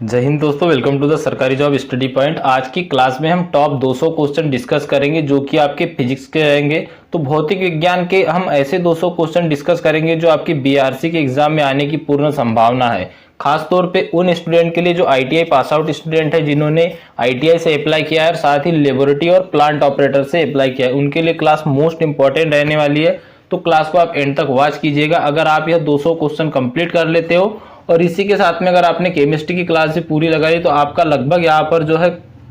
जय हिंद दोस्तों, welcome to the सरकारी जॉब स्टडी पॉइंट। आज की क्लास में हम टॉप 200 क्वेश्चन डिस्कस करेंगे जो कि आपके फिजिक्स के रहेंगे। तो भौतिक विज्ञान के हम ऐसे 200 क्वेश्चन डिस्कस करेंगे जो आपकी बीआरसी के एग्जाम में आने की पूर्ण संभावना है। खास तौर पे उन स्टूडेंट के लिए जो आईटीआई पास आउट स्टूडेंट है, जिन्होंने आईटीआई से अप्लाई किया है और साथ ही लेबोरेटरी और प्लांट ऑपरेटर से अप्लाई किया है, उनके लिए क्लास मोस्ट इंपॉर्टेंट रहने वाली है। तो क्लास को आप एंड तक वॉच कीजिएगा। अगर आप यह 200 क्वेश्चन कंप्लीट कर लेते हो और इसी के साथ में अगर आपने केमिस्ट्री की क्लास भी पूरी लगाई तो आपका लगभग यहाँ पर जो है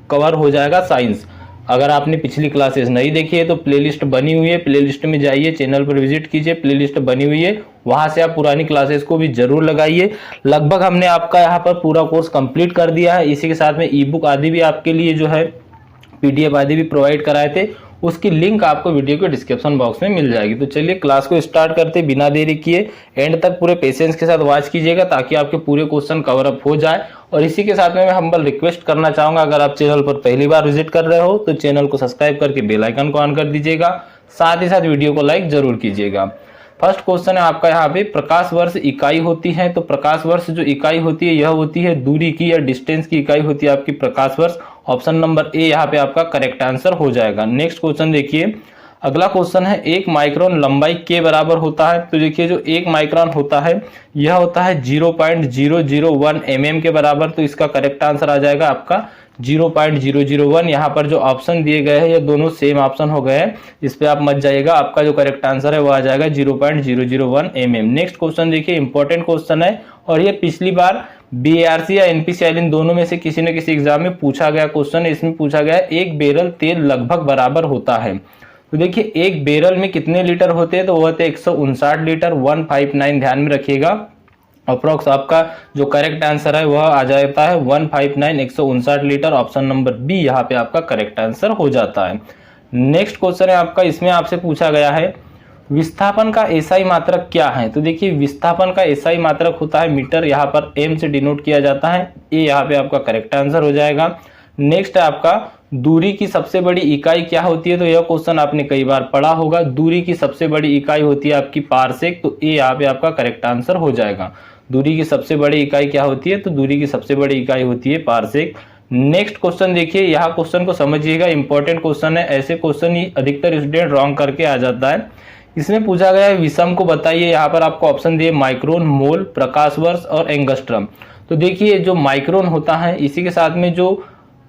कवर हो जाएगा साइंस। अगर आपने पिछली क्लासेस नहीं देखी है तो प्लेलिस्ट बनी हुई है, प्लेलिस्ट में जाइए, चैनल पर विजिट कीजिए, प्लेलिस्ट बनी हुई है, वहां से आप पुरानी क्लासेस को भी जरूर लगाइए। लगभग हमने आपका यहाँ पर पूरा कोर्स कंप्लीट कर दिया है। इसी के साथ में ई बुक आदि भी आपके लिए जो है पीडीएफ आदि भी प्रोवाइड कराए थे, उसकी लिंक आपको वीडियो के डिस्क्रिप्शन बॉक्स में मिल जाएगी। तो चलिए क्लास को स्टार्ट करते बिना देरी किए। एंड तक पूरे पेशेंस के साथ वॉच कीजिएगा ताकि आपके पूरे क्वेश्चन कवर अप हो जाए। और इसी के साथ में मैं हम्बल रिक्वेस्ट करना चाहूंगा, अगर आप चैनल पर पहली बार विजिट कर रहे हो तो चैनल को सब्सक्राइब करके बेल आइकन को ऑन कर दीजिएगा, साथ ही साथ वीडियो को लाइक जरूर कीजिएगा। फर्स्ट क्वेश्चन है आपका यहाँ पे, प्रकाश वर्ष इकाई होती है। तो प्रकाश वर्ष जो इकाई होती है यह होती है दूरी की या डिस्टेंस की इकाई होती है आपकी प्रकाश वर्ष। ऑप्शन नंबर ए यहाँ पे आपका करेक्ट आंसर हो जाएगा। नेक्स्ट क्वेश्चन देखिए, अगला क्वेश्चन है, 1 माइक्रोन लंबाई के बराबर होता है। तो देखिए जो 1 माइक्रोन होता है यह होता है 0.001 mm के बराबर। तो इसका करेक्ट आंसर आ जाएगा आपका 0.001। यहाँ पर जो ऑप्शन दिए गए हैं ये दोनों सेम ऑप्शन हो गए हैं, इस पे आप मत जाइएगा। आपका जो करेक्ट आंसर है वो आ जाएगा 0.001 mm। नेक्स्ट क्वेश्चन देखिए, इंपॉर्टेंट क्वेश्चन है और ये पिछली बार बीआरसी या एनपीसीएल इन दोनों में से किसी न किसी एग्जाम में पूछा गया क्वेश्चन है। इसमें पूछा गया एक बैरल तेल लगभग बराबर होता है। तो देखिए एक बैरल में कितने लीटर होते हैं, तो वो होते हैं 159 लीटर, 159 ध्यान में रखिएगा। अप्रोक्स आपका जो करेक्ट आंसर है वह आ जाता है 159, 159 लीटर। ऑप्शन नंबर बी यहाँ पे आपका करेक्ट आंसर हो जाता है। नेक्स्ट क्वेश्चन है आपका, इसमें आपसे पूछा गया है विस्थापन का एसआई मात्रक क्या है। तो देखिए विस्थापन का एसआई मात्रक होता है मीटर, यहाँ पर एम से डिनोट किया जाता है। ए यहाँ पे आपका करेक्ट आंसर हो जाएगा। नेक्स्ट है आपका, दूरी की सबसे बड़ी इकाई क्या होती है। तो यह क्वेश्चन आपने कई बार पढ़ा होगा। दूरी की सबसे बड़ी इकाई होती है आपकी पारसेक। तो ए यहाँ पे आपका करेक्ट आंसर हो जाएगा। दूरी की सबसे बड़ी इकाई क्या होती है, तो दूरी की सबसे बड़ी इकाई होती है पारसेक। नेक्स्ट क्वेश्चन देखिए, यहाँ क्वेश्चन को समझिएगा, इंपॉर्टेंट क्वेश्चन है। ऐसे क्वेश्चन ही अधिकतर स्टूडेंट रॉन्ग करके आ जाता है। इसमें पूछा गया है विषम को बताइए। यहाँ पर आपको ऑप्शन दिए माइक्रोन, मोल, प्रकाश वर्ष और एंगस्ट्रम। तो देखिए जो माइक्रोन होता है, इसी के साथ में जो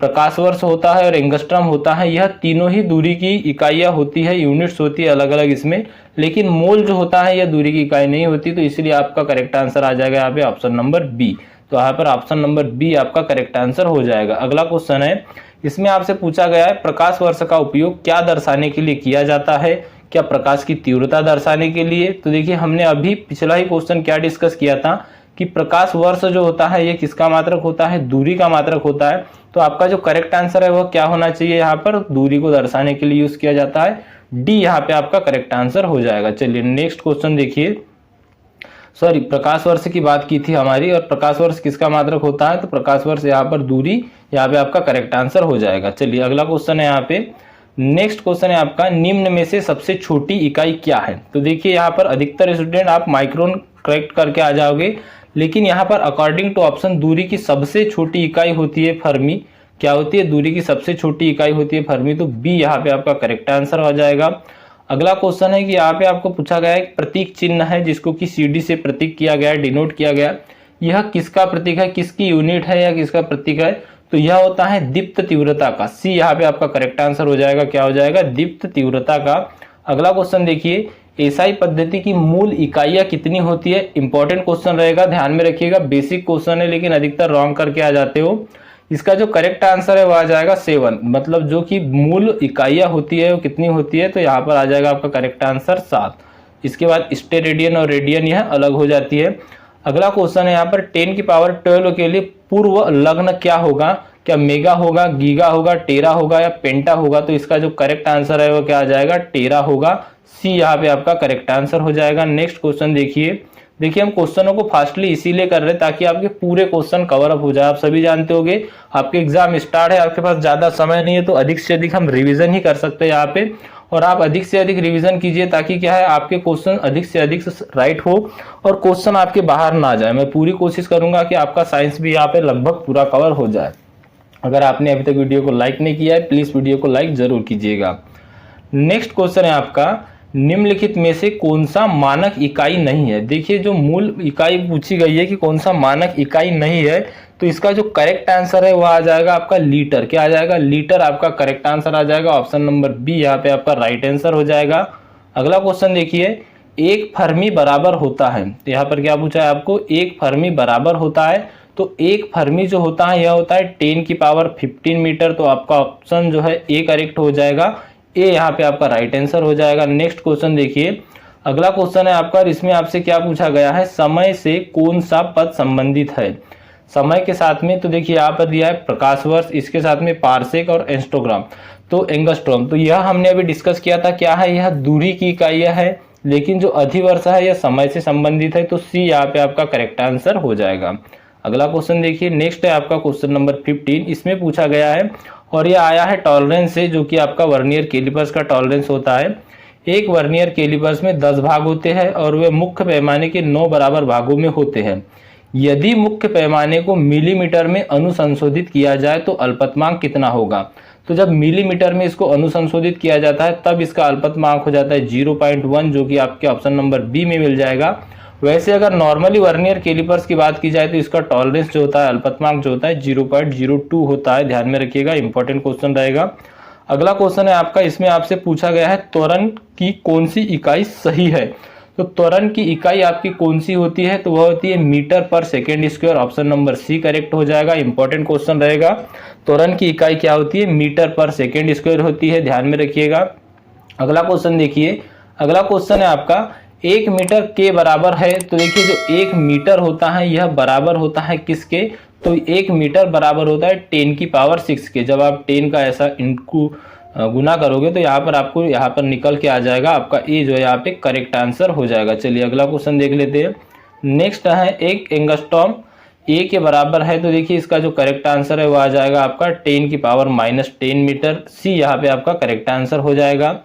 प्रकाश वर्ष होता है और एंगस्ट्रम होता है, यह तीनों ही दूरी की इकाइयां होती है, यूनिट्स होती है अलग अलग इसमें। लेकिन मोल जो होता है यह दूरी की इकाई नहीं होती। तो इसलिए आपका करेक्ट आंसर आ जाएगा यहाँ पे ऑप्शन नंबर बी। तो यहाँ पर ऑप्शन नंबर बी आपका करेक्ट आंसर हो जाएगा। अगला क्वेश्चन है, इसमें आपसे पूछा गया है प्रकाश वर्ष का उपयोग क्या दर्शाने के लिए किया जाता है। क्या प्रकाश की तीव्रता दर्शाने के लिए। तो देखिए हमने अभी पिछला ही क्वेश्चन क्या डिस्कस किया था कि प्रकाश वर्ष जो होता है ये किसका मात्रक होता है, दूरी का मात्रक होता है। तो आपका जो करेक्ट आंसर है वह क्या होना चाहिए, यहाँ पर दूरी को दर्शाने के लिए यूज किया जाता है। डी यहाँ पे आपका करेक्ट आंसर हो जाएगा। चलिए नेक्स्ट क्वेश्चन देखिए, सॉरी प्रकाश वर्ष की बात की थी हमारी, और प्रकाश वर्ष किसका मात्रक होता है, तो प्रकाश वर्ष यहाँ पर दूरी, यहाँ पे आपका करेक्ट आंसर हो जाएगा। चलिए अगला क्वेश्चन है यहाँ पे, नेक्स्ट क्वेश्चन है आपका, निम्न में से सबसे छोटी इकाई क्या है। तो देखिए यहाँ पर अधिकतर स्टूडेंट आप माइक्रोन करेक्ट करके आ जाओगे, लेकिन यहाँ पर अकॉर्डिंग टू ऑप्शन दूरी की सबसे छोटी इकाई होती है फर्मी। क्या होती है, दूरी की सबसे छोटी इकाई होती है फर्मी। तो बी यहाँ पे आपका करेक्ट आंसर हो जाएगा। अगला क्वेश्चन है कि यहाँ पे आपको पूछा गया है प्रतीक चिन्ह है जिसको कि सीडी से प्रतीक किया गया है, डिनोट किया गया, यह किसका प्रतीक है, किसकी यूनिट है या किसका प्रतीक है। तो यह होता है दीप्त तीव्रता का। सी यहाँ पे आपका करेक्ट आंसर हो जाएगा। क्या हो जाएगा, दीप्त तीव्रता का। अगला क्वेश्चन देखिए, एसआई पद्धति की मूल इकाइयां कितनी होती है। इंपॉर्टेंट क्वेश्चन रहेगा, ध्यान में रखिएगा। बेसिक क्वेश्चन है लेकिन अधिकतर रॉन्ग करके आ जाते हो। इसका जो करेक्ट आंसर है वो आ जाएगा 7, मतलब जो कि मूल इकाइयां होती है वो कितनी होती है, तो यहाँ पर आ जाएगा आपका करेक्ट आंसर 7। इसके बाद स्टेरेडियन और रेडियन यह अलग हो जाती है। अगला क्वेश्चन है यहाँ पर 10 की पावर 12 के लिए पूर्व लग्न क्या होगा। क्या मेगा होगा, गीगा होगा, टेरा होगा या पेंटा होगा। तो इसका जो करेक्ट आंसर है वो क्या आ जाएगा, टेरा होगा। सी यहाँ पे आपका करेक्ट आंसर हो जाएगा। नेक्स्ट क्वेश्चन देखिए, हम क्वेश्चनों को फास्टली इसीलिए कर रहे हैं ताकि आपके पूरे क्वेश्चन कवर अप हो जाए। आप सभी जानते होंगे आपके एग्जाम स्टार्ट है, आपके पास ज्यादा समय नहीं है, तो अधिक से अधिक हम रिवीजन ही कर सकते हैं यहाँ पे। और आप अधिक से अधिक रिवीजन कीजिए ताकि क्या है आपके क्वेश्चन अधिक से अधिक राइट हो और क्वेश्चन आपके बाहर ना जाए। मैं पूरी कोशिश करूंगा कि आपका साइंस भी यहाँ पे लगभग पूरा कवर हो जाए। अगर आपने अभी तक वीडियो को लाइक नहीं किया है प्लीज वीडियो को लाइक जरूर कीजिएगा। नेक्स्ट क्वेश्चन है आपका, निम्नलिखित में से कौन सा मानक इकाई नहीं है। देखिए जो मूल इकाई पूछी गई है कि कौन सा मानक इकाई नहीं है, तो इसका जो करेक्ट आंसर है वो आ जाएगा आपका लीटर। क्या आ जाएगा? लीटर आपका करेक्ट आंसर आ जाएगा। ऑप्शन नंबर बी यहाँ पे आपका राइट आंसर हो जाएगा। अगला क्वेश्चन देखिए, एक फर्मी बराबर होता है। तो यहाँ पर क्या पूछा है आपको? एक फर्मी बराबर होता है। तो एक फर्मी जो होता है यह होता है 10 की पावर 15 मीटर। तो आपका ऑप्शन जो है ए करेक्ट हो जाएगा। ए यहाँ पे आपका राइट आंसर हो जाएगा। नेक्स्ट क्वेश्चन देखिए, अगला क्वेश्चन है आपका, इसमें आपसे क्या पूछा गया है? समय से कौन सा पद संबंधित है? समय के साथ में तो देखिए यहाँ पर दिया है प्रकाश वर्ष, इसके साथ में पारसेक और एंस्ट्रोग्राम तो एंगस्ट्रॉम। तो यह हमने अभी डिस्कस किया था, क्या है? यह दूरी की इकाइयां है, लेकिन जो अधिवर्ष है यह समय से संबंधित है। तो सी यहाँ पे आपका करेक्ट आंसर हो जाएगा। अगला क्वेश्चन देखिए, नेक्स्ट है आपका क्वेश्चन नंबर 15। इसमें पूछा गया है और यह आया है टॉलरेंस से, जो कि आपका वर्नियर कैलिपर्स का टॉलरेंस होता है। एक वर्नियर कैलिपर्स में 10 भाग होते हैं और वे मुख्य पैमाने के 9 बराबर भागों में होते हैं। यदि मुख्य पैमाने को मिलीमीटर में अनुसंशोधित किया जाए तो अल्पतमांक कितना होगा? तो जब मिलीमीटर में इसको अनुसंशोधित किया जाता है तब इसका अल्पतमांक हो जाता है 0.1, जो कि आपके ऑप्शन नंबर बी में मिल जाएगा। वैसे अगर नॉर्मली वर्नियर कैलिपर्स की बात की जाए तो इसका टॉलरेंस जो होता है, अल्पतमांक जो होता है 0.02 होता है। ध्यान में रखिएगा, इंपॉर्टेंट क्वेश्चन रहेगा। अगला क्वेश्चन है आपका, इसमें आपसे पूछा गया है त्वरण की कौन सी इकाई सही है। तो त्वरण की इकाई आपकी कौन सी होती है? तो वह होती है metre per second square. Option number C correct हो जाएगा। इंपॉर्टेंट क्वेश्चन रहेगा। त्वरण की इकाई क्या होती है? मीटर पर सेकेंड स्क्वायर होती है। ध्यान में रखिएगा। अगला क्वेश्चन देखिए, अगला क्वेश्चन है आपका, 1 मीटर के बराबर है। तो देखिए जो 1 मीटर होता है यह बराबर होता है किसके? तो 1 मीटर बराबर होता है 10 की पावर 6 के। जब आप 10 का ऐसा इनको गुना करोगे तो यहाँ पर आपको यहाँ पर निकल के आ जाएगा आपका ए जो है यहाँ पे करेक्ट आंसर हो जाएगा। चलिए अगला क्वेश्चन देख लेते हैं। नेक्स्ट है, एक एंगस्ट्रॉम ए के बराबर है। तो देखिए इसका जो करेक्ट आंसर है वो आ जाएगा आपका 10 की पावर -10 मीटर। सी यहाँ पे आपका करेक्ट आंसर हो जाएगा।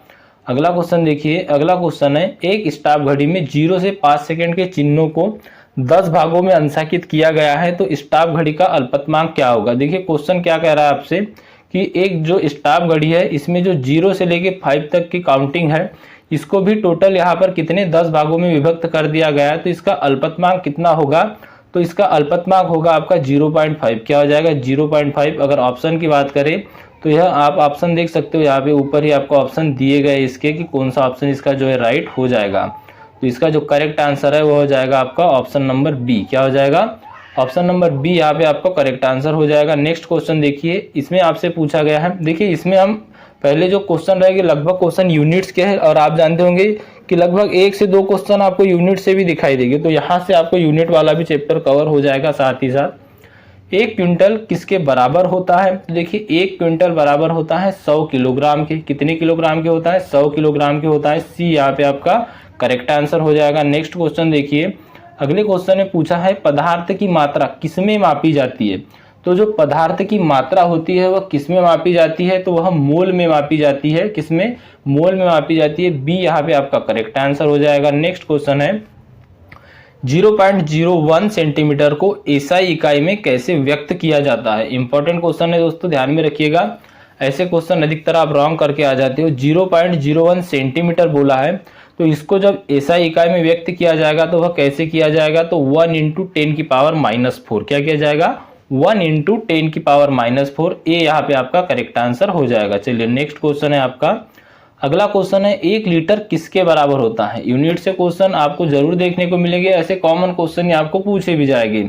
अगला क्वेश्चन देखिए, अगला क्वेश्चन है, एक स्टॉप घड़ी में 0 से 5 सेकंड के चिन्हों को 10 भागों में अंशांकित किया गया है। तो स्टॉप घड़ी का अल्पतमांक क्या होगा? देखिए क्वेश्चन क्या कह रहा है आपसे कि एक जो स्टॉप घड़ी है इसमें जो 0 से लेके 5 तक की काउंटिंग है, इसको भी टोटल यहाँ पर कितने 10 भागों में विभक्त कर दिया गया है। तो इसका अल्पतमांक कितना होगा? तो इसका अल्पतमांक होगा आपका 0.5। क्या हो जाएगा? 0.5। अगर ऑप्शन की बात करें तो यह आप ऑप्शन देख सकते हो, यहाँ पे ऊपर ही आपको ऑप्शन दिए गए इसके कि कौन सा ऑप्शन इसका जो है राइट हो जाएगा। तो इसका जो करेक्ट आंसर है वो हो जाएगा आपका ऑप्शन नंबर बी। क्या हो जाएगा? ऑप्शन नंबर बी यहाँ पे आपका करेक्ट आंसर हो जाएगा। नेक्स्ट क्वेश्चन देखिए, इसमें आपसे पूछा गया है, देखिए इसमें हम पहले जो क्वेश्चन रहेंगे लगभग क्वेश्चन यूनिट्स के हैं और आप जानते होंगे कि लगभग 1 से 2 क्वेश्चन आपको यूनिट से भी दिखाई देंगे। तो यहाँ से आपको यूनिट वाला भी चैप्टर कवर हो जाएगा। साथ ही साथ 1 क्विंटल किसके बराबर होता है? तो देखिए 1 क्विंटल बराबर होता है 100 किलोग्राम के। कितने किलोग्राम के होता है? 100 किलोग्राम के होता है। सी यहाँ पे आपका करेक्ट आंसर हो जाएगा। नेक्स्ट क्वेश्चन देखिए, अगले क्वेश्चन में पूछा है पदार्थ की मात्रा किसमें मापी जाती है। तो जो पदार्थ की मात्रा होती है वह किसमें मापी जाती है? तो वह मोल में मापी जाती है। किसमें? मोल में मापी जाती है। बी यहाँ पे आपका करेक्ट आंसर हो जाएगा। नेक्स्ट क्वेश्चन है, 0.01 सेंटीमीटर को एसआई इकाई में कैसे व्यक्त किया जाता है? इंपॉर्टेंट क्वेश्चन है दोस्तों, ध्यान में रखिएगा। ऐसे क्वेश्चन अधिकतर आप रॉन्ग करके आ जाते हो। 0.01 सेंटीमीटर बोला है, तो इसको जब एसआई इकाई में व्यक्त किया जाएगा तो वह कैसे किया जाएगा? तो 1 × 10 की पावर -4। क्या किया जाएगा? 1 × 10 की पावर -4। ए यहाँ पे आपका करेक्ट आंसर हो जाएगा। चलिए नेक्स्ट क्वेश्चन है आपका, अगला क्वेश्चन है, 1 लीटर किसके बराबर होता है? यूनिट से क्वेश्चन आपको जरूर देखने को मिलेंगे। ऐसे कॉमन क्वेश्चन आपको पूछे भी जाएंगे।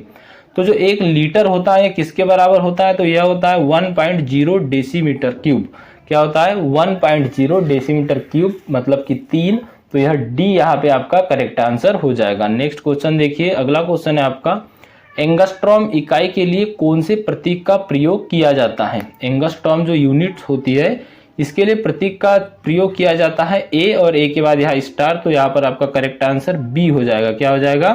तो जो 1 लीटर होता है किसके बराबर होता है? तो यह होता है 1.0 डेसीमीटर क्यूब। क्या होता है? 1.0 डेसीमीटर क्यूब, मतलब कि 3। तो यह डी यहाँ पे आपका करेक्ट आंसर हो जाएगा। नेक्स्ट क्वेश्चन देखिए, अगला क्वेश्चन है आपका, एंगस्ट्रॉम इकाई के लिए कौन से प्रतीक का प्रयोग किया जाता है? एंगस्ट्रॉम जो यूनिट होती है इसके लिए प्रतीक का प्रयोग किया जाता है ए, और ए के बाद यहाँ स्टार। तो यहाँ पर आपका करेक्ट आंसर बी हो जाएगा। क्या हो जाएगा?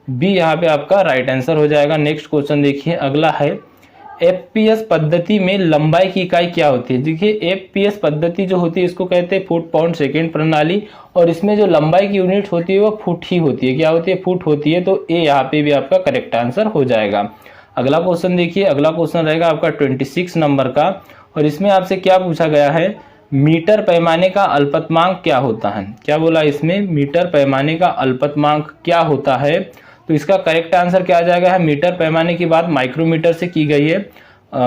बी यहाँ पे आपका राइट आंसर हो जाएगा। नेक्स्ट क्वेश्चन देखिए, अगला है, एफपीएस पद्धति में लंबाई की इकाई क्या होती है? देखिए एफपीएस पद्धति जो होती है इसको कहते हैं फुट पाउंड सेकेंड प्रणाली, और इसमें जो लंबाई की यूनिट होती है वो फुट ही होती है। क्या होती है? फुट होती है। तो ए यहाँ पे भी आपका करेक्ट आंसर हो जाएगा। अगला क्वेश्चन देखिए, अगला क्वेश्चन रहेगा आपका 26 नंबर का, और इसमें आपसे क्या पूछा गया है, मीटर पैमाने का अल्पतमांक क्या होता है? क्या बोला इसमें? मीटर पैमाने का अल्पतमांक क्या होता है? तो इसका करेक्ट आंसर क्या आ जाएगा है, मीटर पैमाने की बात माइक्रोमीटर से की गई है।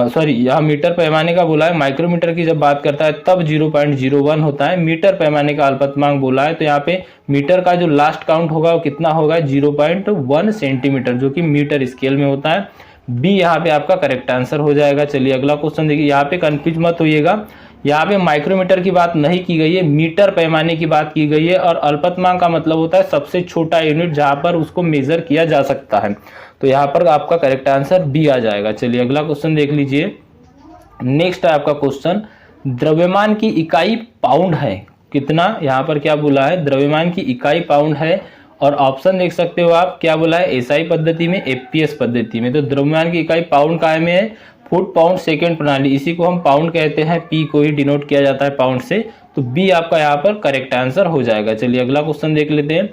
सॉरी, यहाँ मीटर पैमाने का बोला है, माइक्रोमीटर की जब बात करता है तब 0.01 होता है। मीटर पैमाने का अल्पतमांक बोला है तो यहाँ पे मीटर का जो लास्ट काउंट होगा वो कितना होगा? 0.1 सेंटीमीटर, जो कि मीटर स्केल में होता है। बी यहाँ पे आपका करेक्ट आंसर हो जाएगा। चलिए अगला क्वेश्चन देखिए, यहाँ पे कंफ्यूज मत होइएगा, यहाँ पे माइक्रोमीटर की बात नहीं की गई है, मीटर पैमाने की बात की गई है। और अल्पतमांक का मतलब होता है सबसे छोटा यूनिट जहां पर उसको मेजर किया जा सकता है। तो यहाँ पर आपका करेक्ट आंसर बी आ जाएगा। चलिए अगला क्वेश्चन देख लीजिए। नेक्स्ट है आपका क्वेश्चन, द्रव्यमान की इकाई पाउंड है। कितना? यहाँ पर क्या बोला है? द्रव्यमान की इकाई पाउंड है। और ऑप्शन देख सकते हो आप, क्या बोला है? एसआई पद्धति में, एफपीएस पद्धति में। तो द्रव्यमान की इकाई पाउंड काय में है? फुट पाउंड सेकेंड प्रणाली, इसी को हम पाउंड कहते हैं, पी को ही डिनोट किया जाता है पाउंड से। तो बी आपका यहाँ पर करेक्ट आंसर हो जाएगा। चलिए अगला क्वेश्चन देख लेते हैं।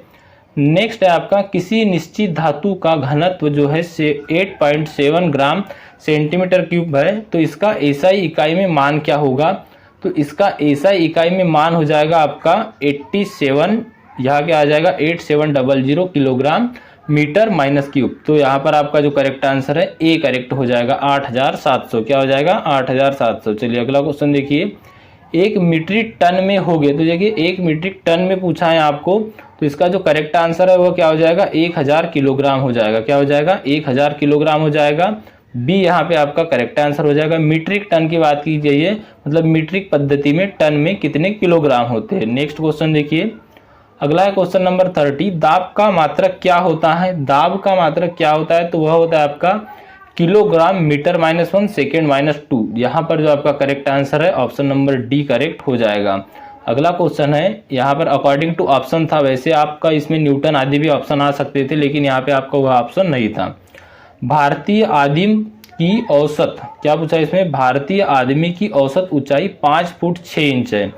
नेक्स्ट है आपका, किसी निश्चित धातु का घनत्व जो है 8.7 ग्राम सेंटीमीटर क्यूब है, तो इसका एसआई इकाई में मान क्या होगा? तो इसका एसआई इकाई में मान हो जाएगा आपका 87, यहाँ क्या आ जाएगा? 8700 किलोग्राम मीटर माइनस क्यूब। तो यहाँ पर आपका जो करेक्ट आंसर है ए करेक्ट हो जाएगा, 8700। क्या हो जाएगा? 8700। चलिए अगला क्वेश्चन देखिए, एक मीट्रिक टन में हो गए। तो देखिए एक मीट्रिक टन में पूछा है आपको, तो इसका जो करेक्ट आंसर है वो क्या हो जाएगा? 1000 किलोग्राम हो जाएगा। क्या हो जाएगा? 1000 किलोग्राम हो जाएगा। बी यहाँ पे आपका करेक्ट आंसर हो जाएगा। मीट्रिक टन की बात की जाइए, मतलब मीट्रिक पद्धति में टन में कितने किलोग्राम होते हैं। नेक्स्ट क्वेश्चन देखिए, अगला है क्वेश्चन नंबर 30, दाब का मात्रक क्या होता है? दाब का मात्रक क्या होता है? तो वह होता है आपका किलोग्राम मीटर -1 सेकेंड -2। यहाँ पर जो आपका करेक्ट आंसर है ऑप्शन नंबर डी करेक्ट हो जाएगा। अगला क्वेश्चन है, यहाँ पर अकॉर्डिंग टू ऑप्शन था, वैसे आपका इसमें न्यूटन आदि भी ऑप्शन आ सकते थे, लेकिन यहाँ पे आपका वह ऑप्शन नहीं था। भारतीय आदिम की औसत, क्या पूछा इसमें? भारतीय आदमी की औसत ऊंचाई 5 फुट 6 इंच है।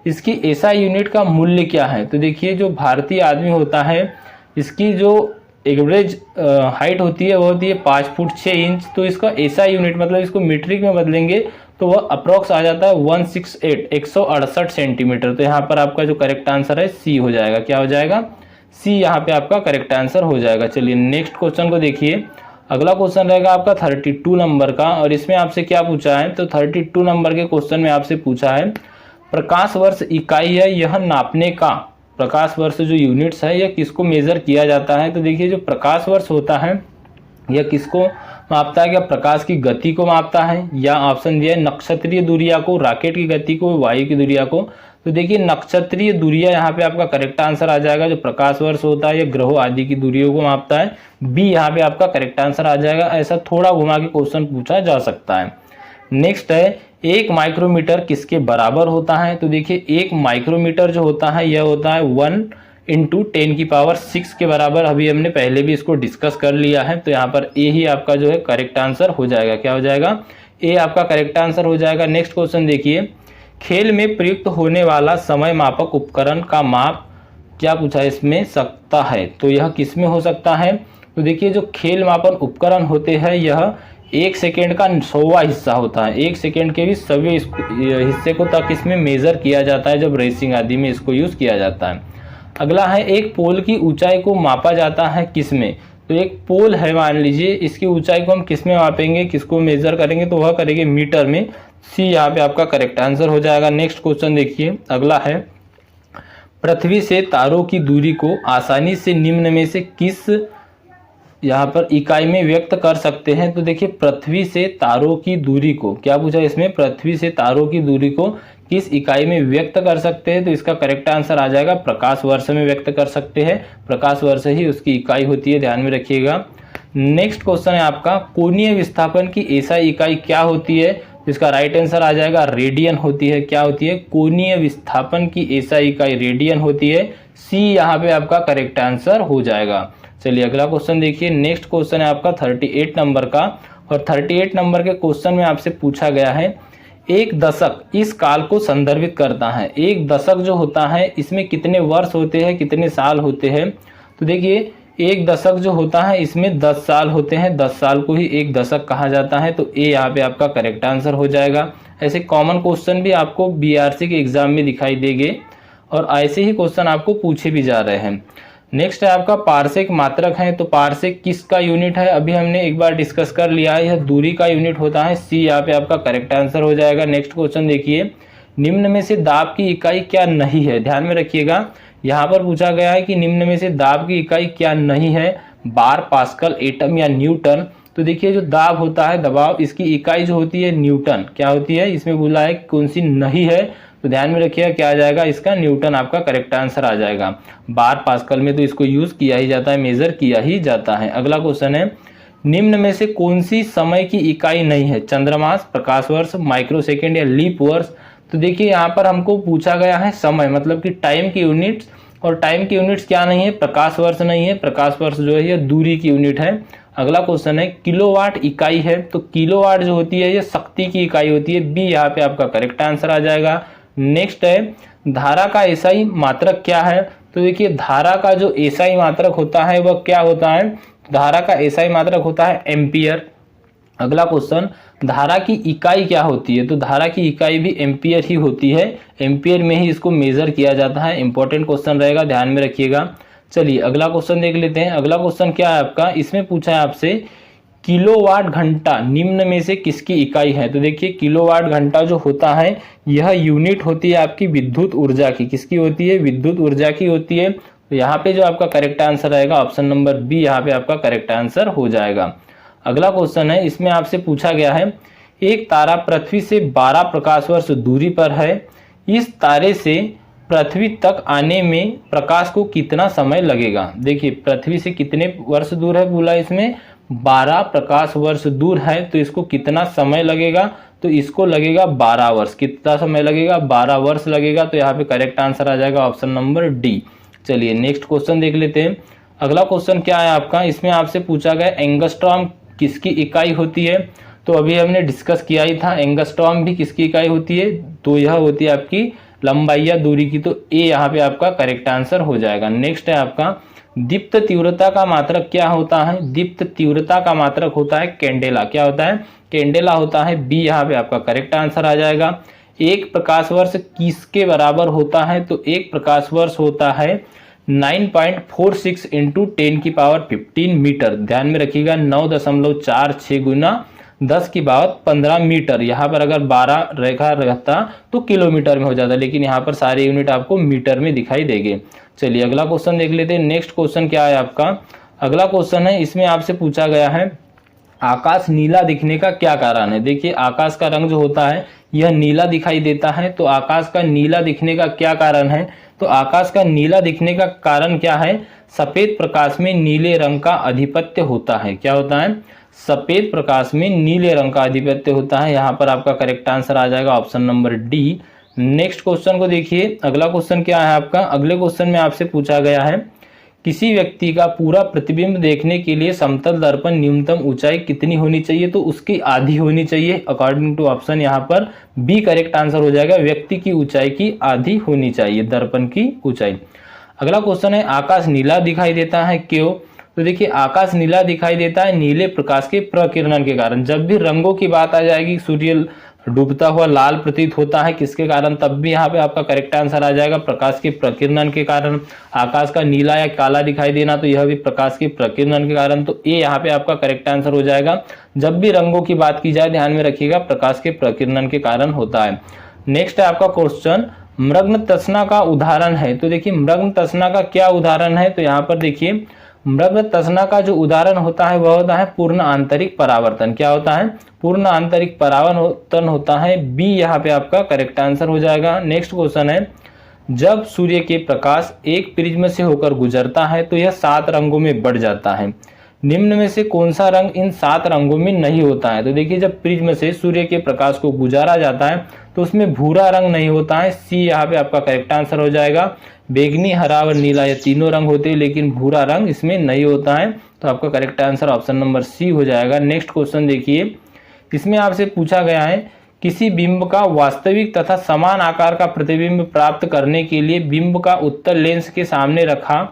इसकी एसआई यूनिट का मूल्य क्या है? तो देखिए जो भारतीय आदमी होता है, इसकी जो एवरेज हाइट होती है वो होती है 5 फुट 6 इंच। तो इसका एसआई यूनिट, मतलब इसको मीट्रिक में बदलेंगे तो वह अप्रोक्स आ जाता है 168 सेंटीमीटर। तो यहाँ पर आपका जो करेक्ट आंसर है सी हो जाएगा। क्या हो जाएगा? सी यहाँ पे आपका करेक्ट आंसर हो जाएगा। चलिए नेक्स्ट क्वेश्चन को देखिए। अगला क्वेश्चन रहेगा आपका 32 नंबर का, और इसमें आपसे क्या पूछा है? तो 32 नंबर के क्वेश्चन में आपसे पूछा है, प्रकाश वर्ष इकाई है, यह नापने का, प्रकाश वर्ष जो यूनिट्स है यह किसको मेजर किया जाता है? तो देखिए जो प्रकाश वर्ष होता है यह किसको मापता है? क्या प्रकाश की गति को मापता है, या ऑप्शन दिया है नक्षत्रीय दूरिया को, रॉकेट की गति को, वायु की दूरिया को? तो देखिए नक्षत्रीय दूरिया यहाँ पे आपका करेक्ट आंसर आ जाएगा। जो प्रकाश वर्ष होता है यह ग्रहों आदि की दूरियों को मापता है। बी यहाँ पे आपका करेक्ट आंसर आ जाएगा। ऐसा थोड़ा घुमा के क्वेश्चन पूछा जा सकता है। नेक्स्ट है, एक माइक्रोमीटर किसके बराबर होता है? तो देखिए एक माइक्रोमीटर जो होता है यह होता है 1 × 10⁶ के बराबर। अभी हमने पहले भी इसको डिस्कस कर लिया है। तो यहाँ पर ए ही आपका जो है करेक्ट आंसर हो जाएगा। क्या हो जाएगा? ए आपका करेक्ट आंसर हो जाएगा। नेक्स्ट क्वेश्चन देखिए, खेल में प्रयुक्त होने वाला समय मापक उपकरण का माप क्या पूछा इसमें सकता है? तो यह किस में हो सकता है? तो देखिए जो खेल मापन उपकरण होते हैं यह 1 सेकेंड का 100वां हिस्सा होता है। 1 सेकेंड के भी सभी हिस्से को तक इसमें मेजर किया जाता है जब रेसिंग आदि में इसको यूज किया जाता है। अगला है, एक पोल की ऊंचाई को मापा जाता है किस में? तो एक पोल है, मान लीजिए, इसकी ऊंचाई को हम किस में मापेंगे, किसको मेजर करेंगे? तो वह करेंगे मीटर में। सी यहाँ पे आपका करेक्ट आंसर हो जाएगा। नेक्स्ट क्वेश्चन देखिए, अगला है, पृथ्वी से तारों की दूरी को आसानी से निम्न में से किस यहाँ पर इकाई में व्यक्त कर सकते हैं? तो देखिए पृथ्वी से तारों की दूरी को, क्या पूछा इसमें? पृथ्वी से तारों की दूरी को किस इकाई में व्यक्त कर सकते हैं? तो इसका करेक्ट आंसर आ जाएगा प्रकाश वर्ष में व्यक्त कर सकते हैं। प्रकाश वर्ष ही उसकी इकाई होती है, ध्यान में रखिएगा। नेक्स्ट क्वेश्चन है आपका, कोणीय विस्थापन की एसआई इकाई क्या होती है? इसका राइट आंसर आ जाएगा रेडियन होती है। क्या होती है? कोणीय विस्थापन की एसआई इकाई रेडियन होती है। सी यहाँ पे आपका करेक्ट आंसर हो जाएगा। चलिए अगला क्वेश्चन देखिए। नेक्स्ट क्वेश्चन है आपका 38 नंबर का, और 38 नंबर के क्वेश्चन में आपसे पूछा गया है एक दशक इस काल को संदर्भित करता है। एक दशक जो होता है इसमें कितने वर्ष होते हैं, कितने साल होते हैं। तो देखिए एक दशक जो होता है इसमें 10 साल होते हैं, 10 साल को ही एक दशक कहा जाता है। तो ए यहाँ पे आपका करेक्ट आंसर हो जाएगा। ऐसे कॉमन क्वेश्चन भी आपको बीआरसी के एग्जाम में दिखाई देंगे और ऐसे ही क्वेश्चन आपको पूछे भी जा रहे हैं। नेक्स्ट है आपका पार्सेक मात्रक है। तो पार्सेक किसका यूनिट है, अभी हमने एक बार डिस्कस कर लिया है, यह दूरी का यूनिट होता है। सी यहाँ पे आपका करेक्ट आंसर हो जाएगा। नेक्स्ट क्वेश्चन देखिए, निम्न में से दाब की इकाई क्या नहीं है। ध्यान में रखिएगा, यहाँ पर पूछा गया है कि निम्न में से दाब की इकाई क्या नहीं है, बार, पास्कल, एटम या न्यूटन। तो देखिए जो दाब होता है, दबाव, इसकी इकाई जो होती है न्यूटन क्या होती है, इसमें बोला है कौन सी नहीं है। तो ध्यान में रखिएगा क्या आ जाएगा, इसका न्यूटन आपका करेक्ट आंसर आ जाएगा। बार, पास्कल में तो इसको यूज किया ही जाता है, मेजर किया ही जाता है। अगला क्वेश्चन है, निम्न में से कौन सी समय की इकाई नहीं है, चंद्रमास, प्रकाश वर्ष, माइक्रो सेकेंड या लीप वर्ष। तो देखिए यहाँ पर हमको पूछा गया है समय, मतलब कि टाइम की यूनिट्स, और टाइम की यूनिट्स क्या नहीं है, प्रकाश वर्ष नहीं है। प्रकाश वर्ष जो है ये दूरी की यूनिट है। अगला क्वेश्चन है, किलोवाट इकाई है। तो किलोवाट जो होती है ये शक्ति की इकाई होती है। बी यहाँ पे आपका करेक्ट आंसर आ जाएगा। नेक्स्ट है, धारा का एसआई मात्रक क्या है। तो देखिए धारा का जो एसआई मात्रक होता है वह क्या होता है, धारा का एसआई मात्रक होता है एम्पियर। अगला क्वेश्चन, धारा की इकाई क्या होती है। तो धारा की इकाई भी एम्पियर ही होती है, एम्पियर में ही इसको मेजर किया जाता है। इंपॉर्टेंट क्वेश्चन रहेगा, ध्यान में रखिएगा। चलिए अगला क्वेश्चन देख लेते हैं। अगला क्वेश्चन क्या है आपका, इसमें पूछा है आपसे किलोवाट घंटा निम्न में से किसकी इकाई है। तो देखिए किलोवाट घंटा जो होता है यह यूनिट होती है आपकी विद्युत ऊर्जा की। किसकी होती है, विद्युत ऊर्जा की होती है। तो यहाँ पे जो आपका करेक्ट आंसर रहेगा ऑप्शन नंबर बी यहाँ पे आपका करेक्ट आंसर हो जाएगा। अगला क्वेश्चन है, इसमें आपसे पूछा गया है एक तारा पृथ्वी से 12 प्रकाश वर्ष दूरी पर है, इस तारे से पृथ्वी तक आने में प्रकाश को कितना समय लगेगा। देखिए पृथ्वी से कितने वर्ष दूर है, बोला इसमें 12 प्रकाश वर्ष दूर है। तो इसको कितना समय लगेगा, तो इसको लगेगा 12 वर्ष। कितना समय लगेगा, 12 वर्ष लगेगा। तो यहाँ पे करेक्ट आंसर आ जाएगा ऑप्शन नंबर डी। चलिए नेक्स्ट क्वेश्चन देख लेते हैं। अगला क्वेश्चन क्या है आपका, इसमें आपसे पूछा गया एंगस्ट्रॉम किसकी इकाई होती है। तो अभी हमने डिस्कस किया ही था, एंगस्ट्रॉम भी किसकी इकाई होती है, तो यह होती है आपकी लंबाई या दूरी की। तो ए यहाँ पे आपका करेक्ट आंसर हो जाएगा। नेक्स्ट है आपका दीप्त तीव्रता का मात्रक क्या होता है। दीप्त तीव्रता का मात्रक होता है कैंडेला। क्या होता है, कैंडेला होता है। बी यहाँ पे आपका करेक्ट आंसर आ जाएगा। एक प्रकाश वर्ष किसके बराबर होता है। तो एक प्रकाश वर्ष होता है 9.46 इंटू 10⁻15 मीटर। ध्यान में रखिएगा 9.46 गुना 10⁻15 मीटर। यहाँ पर अगर 12 रेखा रहता तो किलोमीटर में हो जाता, लेकिन यहाँ पर सारे यूनिट आपको मीटर में दिखाई देंगे। चलिए अगला क्वेश्चन देख लेते हैं। नेक्स्ट क्वेश्चन क्या है आपका, अगला क्वेश्चन है, इसमें आपसे पूछा गया है आकाश नीला दिखने का क्या कारण है। देखिए आकाश का रंग जो होता है यह नीला दिखाई देता है। तो आकाश का नीला दिखने का क्या कारण है, तो आकाश का नीला दिखने का कारण क्या है, सफेद प्रकाश में नीले रंग का अधिपत्य होता है। क्या होता है, सफेद प्रकाश में नीले रंग का अधिपत्य होता है। यहाँ पर आपका करेक्ट आंसर आ जाएगा option number D. Next question को देखिए। अगला क्वेश्चन क्या है आपका, अगले क्वेश्चन में आपसे पूछा गया है किसी व्यक्ति का पूरा प्रतिबिंब देखने के लिए समतल दर्पण न्यूनतम ऊंचाई कितनी होनी चाहिए। तो उसकी आधी होनी चाहिए। अकॉर्डिंग टू ऑप्शन यहाँ पर बी करेक्ट आंसर हो जाएगा। व्यक्ति की ऊंचाई की आधी होनी चाहिए दर्पण की ऊंचाई। अगला क्वेश्चन है आकाश नीला दिखाई देता है क्यों। तो देखिए आकाश नीला दिखाई देता है नीले प्रकाश के प्रकिरणन के कारण। जब भी रंगों की बात आ जाएगी, सूर्य डूबता हुआ लाल प्रतीत होता है किसके कारण, तब भी यहाँ पे आपका करेक्ट आंसर आ जाएगा प्रकाश के प्रकिरणन के कारण। आकाश का नीला या काला दिखाई देना, तो यह भी प्रकाश के प्रकिरणन के कारण। तो ए यहाँ पे आपका करेक्ट आंसर हो जाएगा। जब भी रंगों की बात की जाए ध्यान में रखिएगा प्रकाश के प्रकिरणन के कारण होता है। नेक्स्ट है आपका क्वेश्चन मृग्न तसना का उदाहरण है। तो देखिए मृग्न तसना का क्या उदाहरण है, तो यहाँ पर देखिए मृग्न तसना का जो उदाहरण होता है वह होता है पूर्ण आंतरिक परावर्तन। क्या होता है, पूर्ण आंतरिक परावर्तन होता है। बी यहाँ पे आपका करेक्ट आंसर हो जाएगा। नेक्स्ट क्वेश्चन है जब सूर्य के प्रकाश एक प्रिज्म से होकर गुजरता है तो यह 7 रंगों में बढ़ जाता है। निम्न में से कौन सा रंग इन 7 रंगों में नहीं होता है। तो देखिए जब प्रिज्म से सूर्य के प्रकाश को गुजारा जाता है तो उसमें भूरा रंग नहीं होता है। सी यहाँ पे आपका करेक्ट आंसर हो जाएगा। बैगनी, हरा और नीला ये तीनों रंग होते हैं, लेकिन भूरा रंग इसमें नहीं होता है। तो आपका correct answer option number C हो जाएगा। नेक्स्ट क्वेश्चन देखिए, इसमें आपसे पूछा गया है किसी बिंब का वास्तविक तथा समान आकार का प्रतिबिंब प्राप्त करने के लिए बिंब का उत्तल लेंस के सामने रखा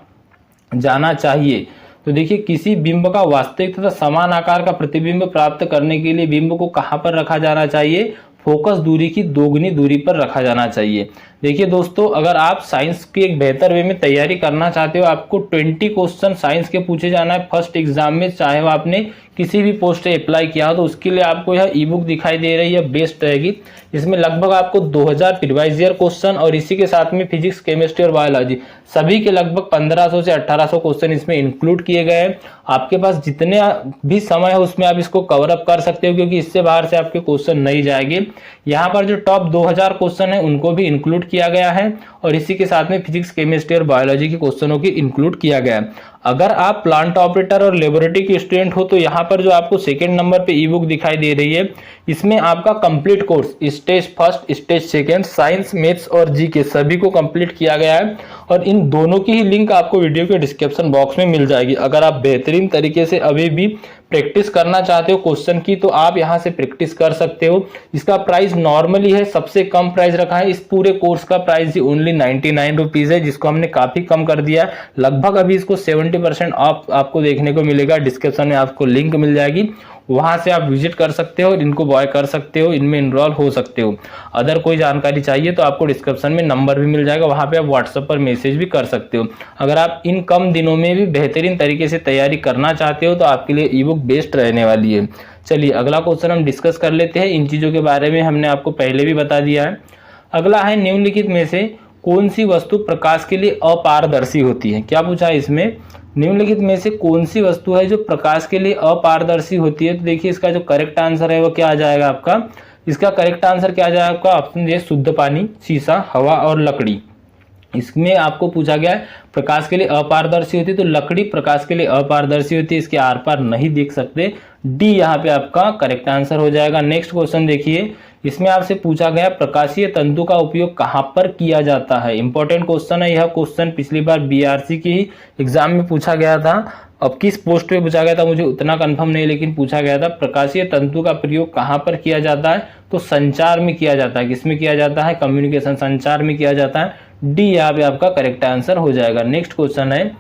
जाना चाहिए। तो देखिए, किसी बिंब का वास्तविक तथा समान आकार का प्रतिबिंब प्राप्त करने के लिए बिंब को कहां पर रखा जाना चाहिए? फोकस दूरी की दोगुनी दूरी पर रखा जाना चाहिए। देखिए दोस्तों, अगर आप साइंस की एक बेहतर वे में तैयारी करना चाहते हो, आपको 20 क्वेश्चन साइंस के पूछे जाना है फर्स्ट एग्जाम में, चाहे वो आपने किसी भी पोस्ट पे अप्लाई किया हो, तो उसके लिए आपको यह ई बुक दिखाई दे रही है, बेस्ट रहेगी। इसमें लगभग आपको 2000 प्रीवियस ईयर क्वेश्चन और इसी के साथ में फिजिक्स, केमिस्ट्री और बायोलॉजी सभी के लगभग 1500 से 1800 क्वेश्चन इसमें इंक्लूड किए गए हैं। आपके पास जितने भी समय है उसमें आप इसको कवर अप कर सकते हो, क्योंकि इससे बाहर से आपके क्वेश्चन नहीं जाएंगे। यहाँ पर जो टॉप 2000 क्वेश्चन है उनको भी इंक्लूड किया गया है और इसी के साथ में फिजिक्स, केमिस्ट्री और बायोलॉजी के क्वेश्चनों की इंक्लूड किया गया है। अगर आप प्लांट ऑपरेटर और लेबोरेटरी के स्टूडेंट हो तो यहाँ पर जो आपको सेकंड नंबर पे ई बुक दिखाई दे रही है, इसमें आपका complete course stage first, stage second, science, maths और जीके सभी को कंप्लीट किया गया है और इन दोनों की ही लिंक आपको वीडियो के डिस्क्रिप्शन बॉक्स में मिल जाएगी। अगर आप बेहतरीन तरीके से अभी भी प्रैक्टिस करना चाहते हो क्वेश्चन की, तो आप यहां से प्रैक्टिस कर सकते हो। इसका प्राइस नॉर्मली है, सबसे कम प्राइस रखा है। इस पूरे कोर्स का प्राइस ही ओनली 99 रुपीज है, जिसको हमने काफी कम कर दिया है। लगभग अभी इसको 70% ऑफ आपको देखने को मिलेगा। डिस्क्रिप्शन में आपको लिंक मिल जाएगी, वहां से आप विजिट कर सकते हो, इनको बाय कर सकते हो, इनमें इनरोल हो सकते हो। अदर कोई जानकारी चाहिए तो आपको डिस्क्रिप्शन में नंबर भी मिल जाएगा, वहां पे आप व्हाट्सएप पर मैसेज भी कर सकते हो। अगर आप इन कम दिनों में भी बेहतरीन तरीके से तैयारी करना चाहते हो तो आपके लिए ई बुक बेस्ट रहने वाली है। चलिए अगला क्वेश्चन हम डिस्कस कर लेते हैं। इन चीजों के बारे में हमने आपको पहले भी बता दिया है। अगला है, निम्नलिखित में से कौन सी वस्तु प्रकाश के लिए अपारदर्शी होती है? क्या पूछा है इसमें, निम्नलिखित में से कौन सी वस्तु है जो प्रकाश के लिए अपारदर्शी होती है? तो देखिए, इसका जो करेक्ट आंसर है वो क्या आ जाएगा आपका? इसका करेक्ट आंसर क्या आ जाएगा आपका? ऑप्शन ए शुद्ध पानी, शीशा, हवा और लकड़ी। इसमें आपको पूछा गया है प्रकाश के लिए अपारदर्शी होती है, तो लकड़ी प्रकाश के लिए अपारदर्शी होती है, इसके आर पार नहीं देख सकते। डी यहाँ पे आपका करेक्ट आंसर हो जाएगा। नेक्स्ट क्वेश्चन देखिए, इसमें आपसे पूछा गया प्रकाशीय तंतु का उपयोग कहां पर किया जाता है? इंपॉर्टेंट क्वेश्चन है यह क्वेश्चन, पिछली बार बीआरसी की ही एग्जाम में पूछा गया था। अब किस पोस्ट पे पूछा गया था मुझे उतना कंफर्म नहीं, लेकिन पूछा गया था प्रकाशीय तंतु का प्रयोग कहां पर किया जाता है? तो संचार में किया जाता है। किसमें किया जाता है? कम्युनिकेशन, संचार में किया जाता है। डी यहाँ पे आपका करेक्ट आंसर हो जाएगा। नेक्स्ट क्वेश्चन है,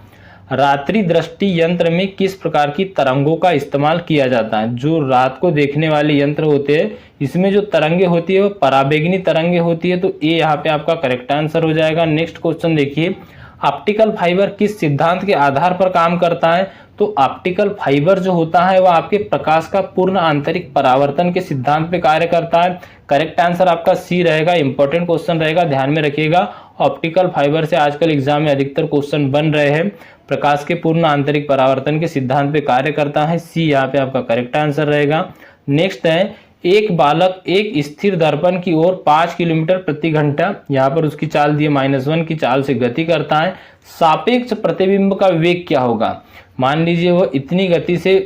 रात्रि दृष्टि यंत्र में किस प्रकार की तरंगों का इस्तेमाल किया जाता है? जो रात को देखने वाले यंत्र होते हैं, इसमें जो तरंगे होती है वो पराबैंगनी तरंगे होती है, तो ए यहाँ पे आपका करेक्ट आंसर हो जाएगा। नेक्स्ट क्वेश्चन देखिए, ऑप्टिकल फाइबर किस सिद्धांत के आधार पर काम करता है? तो ऑप्टिकल फाइबर जो होता है वह आपके प्रकाश का पूर्ण आंतरिक परावर्तन के सिद्धांत पे कार्य करता है। करेक्ट आंसर आपका सी रहेगा। इंपॉर्टेंट क्वेश्चन रहेगा, ध्यान में रखिएगा। ऑप्टिकल फाइबर से आजकल एग्जाम में अधिकतर क्वेश्चन बन रहे हैं। प्रकाश के पूर्ण आंतरिक परावर्तन के सिद्धांत पे कार्य करता है। सी यहाँ पे आपका करेक्ट आंसर रहेगा। नेक्स्ट है, एक बालक एक स्थिर दर्पण की ओर 5 किलोमीटर प्रति घंटा, यहाँ पर उसकी चाल दी है -1 की चाल से गति करता है। सापेक्ष प्रतिबिंब का वेग क्या होगा? मान लीजिए वो इतनी गति से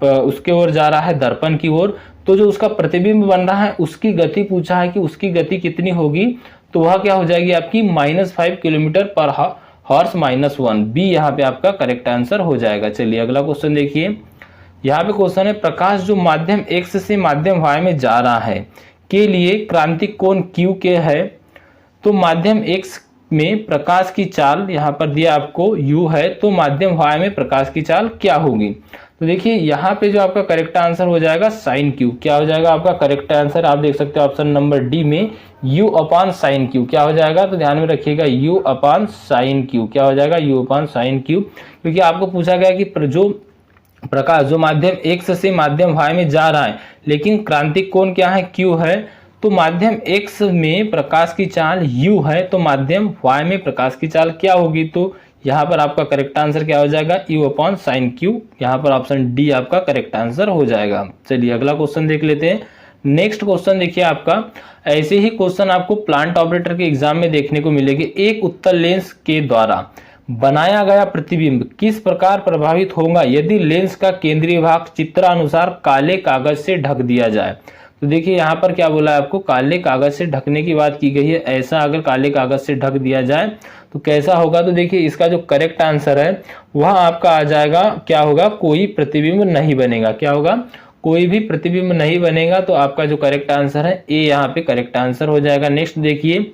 उसके ओर जा रहा है दर्पण की ओर, तो जो उसका प्रतिबिंब बन रहा है उसकी गति पूछा है कि उसकी गति कितनी होगी, तो वह क्या हो जाएगी आपकी -5 किलोमीटर पर हॉर्स -1। बी यहाँ पे आपका करेक्ट आंसर हो जाएगा। चलिए अगला क्वेश्चन देखिए, यहाँ पे क्वेश्चन है, प्रकाश जो माध्यम एक्स से माध्यम वाई में जा रहा है के लिए क्रांतिक कोण क्यू के है? तो माध्यम एक्स में प्रकाश की चाल यहाँ पर दिया आपको u है, तो माध्यम y में प्रकाश की चाल क्या होगी? तो देखिए यहाँ पे जो आपका करेक्ट आंसर हो जाएगा साइन क्यू। क्या हो जाएगा आपका करेक्ट आंसर? आप देख सकते हो ऑप्शन नंबर डी में u अपान साइन क्यू क्या हो जाएगा? तो ध्यान में रखिएगा u अपान साइन क्यू क्या हो जाएगा? u अपान साइन क्यू, क्योंकि आपको पूछा गया कि जो प्रकाश जो माध्यम x से माध्यम y में जा रहा है, लेकिन क्रांतिक कोण क्या है? q है। तो माध्यम x में प्रकाश की चाल u है, तो माध्यम y में प्रकाश की चाल क्या होगी? तो यहाँ पर आपका करेक्ट आंसर क्या हो जाएगा? u upon sine Q. यहाँ पर ऑप्शन डी आपका करेक्ट आंसर हो जाएगा। चलिए अगला क्वेश्चन देख लेते हैं। नेक्स्ट क्वेश्चन देखिए आपका, ऐसे ही क्वेश्चन आपको प्लांट ऑपरेटर के एग्जाम में देखने को मिलेगी। एक उत्तल लेंस के द्वारा बनाया गया प्रतिबिंब किस प्रकार प्रभावित होगा यदि लेंस का केंद्रीय भाग चित्रानुसार काले कागज से ढक दिया जाए? तो देखिए यहाँ पर क्या बोला है आपको, काले कागज से ढकने की बात की गई है। ऐसा अगर काले कागज से ढक दिया जाए तो कैसा होगा, तो देखिए इसका जो करेक्ट आंसर है वह आपका आ जाएगा, क्या होगा, कोई प्रतिबिंब नहीं बनेगा। क्या होगा, कोई भी प्रतिबिंब नहीं बनेगा। तो आपका जो करेक्ट आंसर है ए यहाँ पे करेक्ट आंसर हो जाएगा। नेक्स्ट देखिए,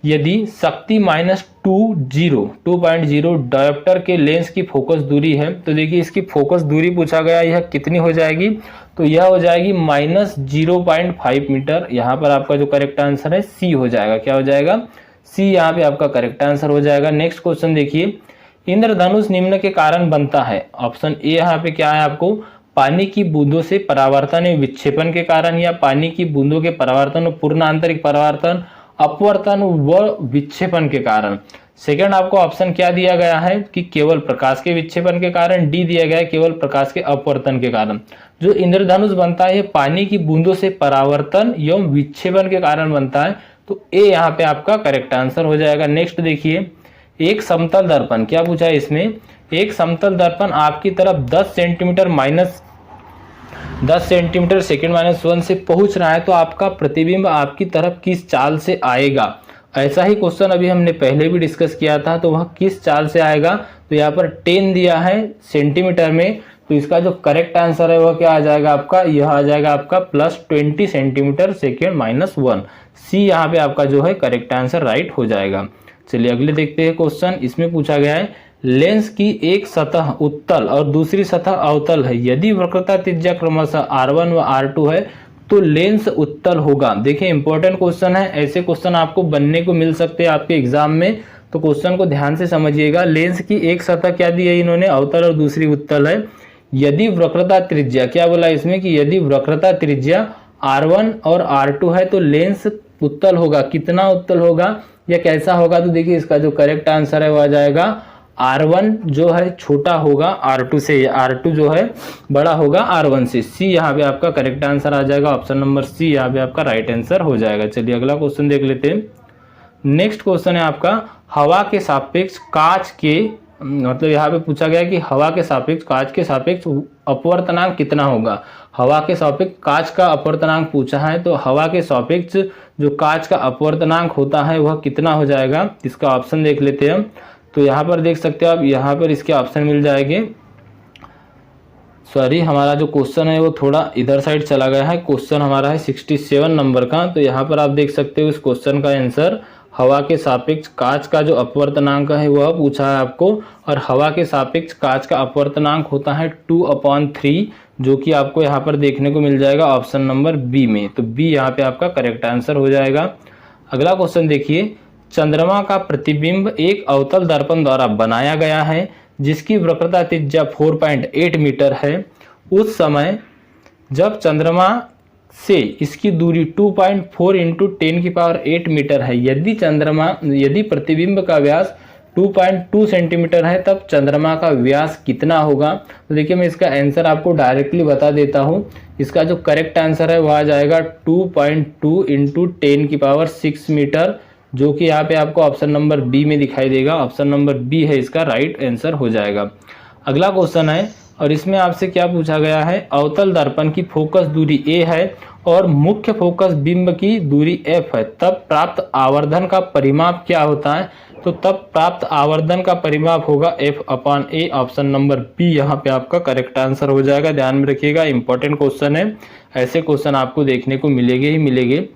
यदि शक्ति -2.0 डायोप्टर के लेंस की फोकस दूरी है, तो देखिए इसकी फोकस दूरी पूछा गया, यह कितनी हो जाएगी, तो यह हो जाएगी -0.5 मीटर। यहाँ पर आपका जो करेक्ट आंसर है सी हो जाएगा। क्या हो जाएगा, सी यहाँ पे आपका करेक्ट आंसर हो जाएगा। नेक्स्ट क्वेश्चन देखिए, इंद्रधनुष निम्न के कारण बनता है। ऑप्शन ए यहाँ पे क्या है आपको, पानी की बूंदों से परावर्तन या विक्षेपण के कारण, या पानी की बूंदों के परावर्तन और पूर्ण आंतरिक परावर्तन, अपवर्तन व विक्षेपण के कारण। सेकंड आपको ऑप्शन क्या दिया गया है कि केवल प्रकाश के विक्षेपण के कारण। डी दिया गया है केवल प्रकाश के अपवर्तन के कारण। जो इंद्रधनुष बनता है पानी की बूंदों से परावर्तन एवं विक्षेपण के कारण बनता है। तो ए यहाँ पे आपका करेक्ट आंसर हो जाएगा। नेक्स्ट देखिए, एक समतल दर्पण, क्या पूछा है इसमें, एक समतल दर्पण आपकी तरफ 10 सेंटीमीटर सेकंड -1 से पहुंच रहा है, तो आपका प्रतिबिंब आपकी तरफ किस चाल से आएगा। ऐसा ही क्वेश्चन अभी हमने पहले भी डिस्कस किया था, तो वह किस चाल से आएगा, तो यहाँ पर 10 दिया है सेंटीमीटर में, तो इसका जो करेक्ट आंसर है वह क्या आ जाएगा आपका, यह आ जाएगा आपका +20 सेंटीमीटर सेकेंड -1। सी यहाँ पे आपका जो है करेक्ट आंसर राइट हो जाएगा। चलिए अगले देखते हैं क्वेश्चन। इसमें पूछा गया है, लेंस की एक सतह उत्तल और दूसरी सतह अवतल है, यदि वक्रता त्रिज्या क्रमशः R1 व R2 है तो लेंस उत्तल होगा। देखिए इंपॉर्टेंट क्वेश्चन है, ऐसे क्वेश्चन आपको बनने को मिल सकते हैं आपके एग्जाम में, तो क्वेश्चन को ध्यान से समझिएगा। लेंस की एक सतह क्या दी है इन्होंने, अवतल और दूसरी उत्तल है। यदि वक्रता त्रिज्या, क्या बोला इसमें कि यदि वक्रता त्रिज्या R1 और R2 है तो लेंस उत्तल होगा। कितना उत्तल होगा या कैसा होगा, तो देखिए इसका जो करेक्ट आंसर है वह आ जाएगा R1 जो है छोटा होगा R2 से, R2 जो है बड़ा होगा R1 से। सी यहाँ पे आपका करेक्ट आंसर आ जाएगा। ऑप्शन नंबर सी यहाँ पे आपका राइट आंसर हो जाएगा। चलिए अगला क्वेश्चन देख लेते हैं। नेक्स्ट क्वेश्चन है आपका, हवा के सापेक्ष कांच के, मतलब यहाँ पे पूछा गया कि हवा के सापेक्ष कांच के सापेक्ष अपवर्तनांक कितना होगा। हवा के सापेक्ष कांच का अपवर्तनांक पूछा है, तो हवा के सापेक्ष जो कांच का अपवर्तनांक होता है वह कितना हो जाएगा, इसका ऑप्शन देख लेते हैं हम। तो यहाँ पर देख सकते हो आप, यहाँ पर इसके ऑप्शन मिल जाएंगे। सॉरी, हमारा जो क्वेश्चन है वो थोड़ा इधर साइड चला गया है। क्वेश्चन हमारा है 67 नंबर का, तो यहाँ पर आप देख सकते हो इस क्वेश्चन का आंसर हवा के सापेक्ष कांच का जो अपवर्तनांक है वह पूछा है आपको, और हवा के सापेक्ष कांच का अपवर्तनांक होता है 2/3, जो कि आपको यहाँ पर देखने को मिल जाएगा ऑप्शन नंबर बी में। तो बी यहाँ पे आपका करेक्ट आंसर हो जाएगा। अगला क्वेश्चन देखिए, चंद्रमा का प्रतिबिंब एक अवतल दर्पण द्वारा बनाया गया है जिसकी वक्रता त्रिज्या 4.8 मीटर है। उस समय जब चंद्रमा से इसकी दूरी 2.4 × 10⁸ मीटर है, यदि प्रतिबिंब का व्यास 2.2 सेंटीमीटर है तब चंद्रमा का व्यास कितना होगा। तो देखिए मैं इसका आंसर आपको डायरेक्टली बता देता हूँ। इसका जो करेक्ट आंसर है वह आ जाएगा 2.2 × 10⁶ मीटर, जो कि यहाँ पे आपको ऑप्शन नंबर बी में दिखाई देगा। ऑप्शन नंबर बी है इसका राइट आंसर हो जाएगा। अगला क्वेश्चन है, और इसमें आपसे क्या पूछा गया है, अवतल दर्पण की फोकस दूरी a है और मुख्य फोकस बिंब की दूरी f है, तब प्राप्त आवर्धन का परिमाप क्या होता है। तो तब प्राप्त आवर्धन का परिमाप होगा f/a। ऑप्शन नंबर बी यहाँ पे आपका करेक्ट आंसर हो जाएगा। ध्यान में रखिएगा, इंपॉर्टेंट क्वेश्चन है, ऐसे क्वेश्चन आपको देखने को मिलेंगे ही मिलेंगे।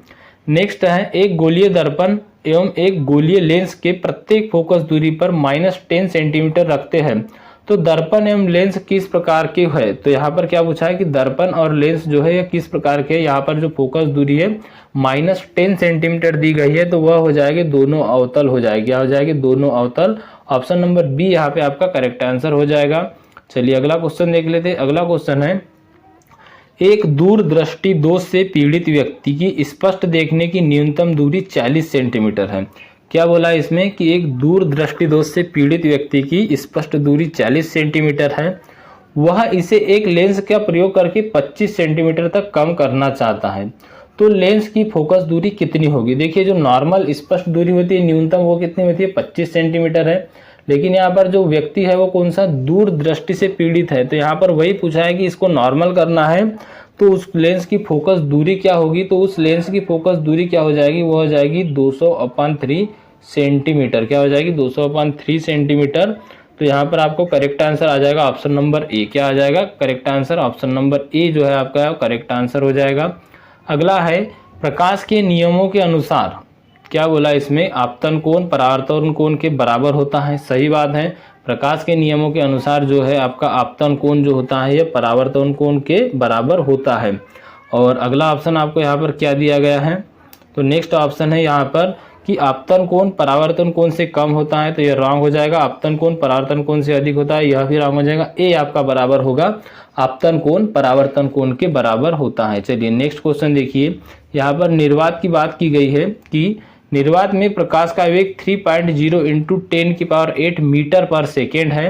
नेक्स्ट है, एक गोलीय दर्पण एवं एक गोलीय लेंस के प्रत्येक फोकस दूरी पर -10 सेंटीमीटर रखते हैं, तो दर्पण एवं लेंस किस प्रकार के है। तो यहाँ पर क्या पूछा है कि दर्पण और लेंस जो है ये किस प्रकार के, यहाँ पर जो फोकस दूरी है -10 सेंटीमीटर दी गई है, तो वह हो जाएगी दोनों अवतल हो जाएगी। क्या हो जाएगी, दोनों अवतल। ऑप्शन नंबर बी यहाँ पे आपका करेक्ट आंसर हो जाएगा। चलिए अगला क्वेश्चन देख लेते हैं। अगला क्वेश्चन है, एक दूरदृष्टि दोष से पीड़ित व्यक्ति की स्पष्ट देखने की न्यूनतम दूरी 40 सेंटीमीटर है। क्या बोला इसमें कि एक दूरदृष्टि दोष से पीड़ित व्यक्ति की स्पष्ट दूरी 40 सेंटीमीटर है, वह इसे एक लेंस का प्रयोग करके 25 सेंटीमीटर तक कम करना चाहता है, तो लेंस की फोकस दूरी कितनी होगी। देखिए जो नॉर्मल स्पष्ट दूरी होती है न्यूनतम वो कितनी होती है, 25 सेंटीमीटर है, लेकिन यहाँ पर जो व्यक्ति है वो कौन सा, दूर दृष्टि से पीड़ित है, तो यहाँ पर वही पूछा है कि इसको नॉर्मल करना है तो उस लेंस की फोकस दूरी क्या होगी, तो उस लेंस की फोकस दूरी क्या हो जाएगी, वो हो जाएगी 200/3 सेंटीमीटर। क्या हो जाएगी, 200/3 सेंटीमीटर। तो यहाँ पर आपको करेक्ट आंसर आ जाएगा ऑप्शन नंबर ए। क्या आ जाएगा, correct answer option number A जो है आपका करेक्ट आंसर हो जाएगा। अगला है प्रकाश के नियमों के अनुसार, क्या बोला इसमें, आपतन कोण परावर्तन कोण के बराबर होता है। सही बात है, प्रकाश के नियमों के अनुसार जो है आपका आपतन कोण जो होता है यह परावर्तन कोण के बराबर होता है। और अगला ऑप्शन आपको यहाँ पर क्या दिया गया है, तो नेक्स्ट ऑप्शन है यहाँ पर कि आपतन कोण परावर्तन कोण से कम होता है, तो यह रॉन्ग हो जाएगा। आपतन कोण परावर्तन कोण से अधिक होता है, यह भी रॉन्ग हो जाएगा। ए आपका बराबर होगा, आपतन कोण परावर्तन कोण के बराबर होता है। चलिए नेक्स्ट क्वेश्चन देखिए, यहाँ पर निर्वात की बात की गई है कि निर्वात में प्रकाश का वेग 3.0 × 10⁸ मीटर पर सेकेंड है।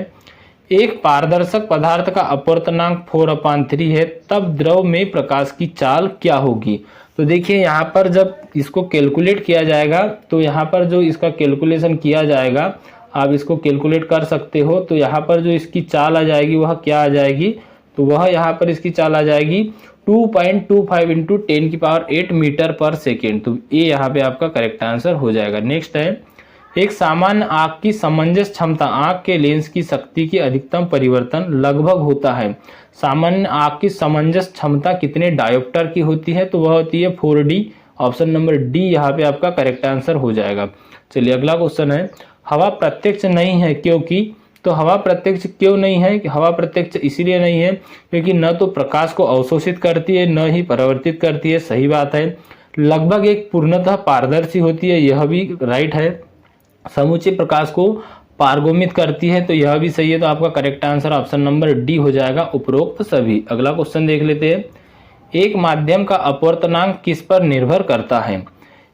एक पारदर्शक पदार्थ का अपवर्तनांक 4/3 है, तब द्रव में प्रकाश की चाल क्या होगी। तो देखिए यहाँ पर जब इसको कैलकुलेट किया जाएगा, तो यहाँ पर जो इसका कैलकुलेशन किया जाएगा, आप इसको कैलकुलेट कर सकते हो। तो यहाँ पर जो इसकी चाल आ जाएगी वह क्या आ जाएगी, तो वह यहाँ पर इसकी चाल आ जाएगी 2.25 × 10⁸ मीटर पर सेकेंड। तो ये यहाँ पे आपका करेक्ट आंसर हो जाएगा। नेक्स्ट है, एक सामान्य आंख की समंजस क्षमता आंख के लेंस की शक्ति की अधिकतम परिवर्तन लगभग होता है। सामान्य आंख की समंजस क्षमता कितने डायोप्टर की होती है, तो वह होती है 4D। ऑप्शन नंबर डी यहाँ पे आपका करेक्ट आंसर हो जाएगा। चलिए अगला क्वेश्चन है, हवा प्रत्यक्ष नहीं है क्योंकि, तो हवा प्रत्यक्ष क्यों नहीं है, हवा प्रत्यक्ष इसलिए नहीं है क्योंकि न तो प्रकाश को अवशोषित करती है न ही परावर्तित करती है। सही बात है। लगभग एक पूर्णतः पारदर्शी होती है, यह भी राइट है। समूचे प्रकाश को पारगोमित करती है, तो यह भी सही है। तो आपका correct answer option number D हो जाएगा, उपरोक्त सभी। अगला क्वेश्चन देख लेते हैं, एक माध्यम का अपवर्तनांक किस पर निर्भर करता है।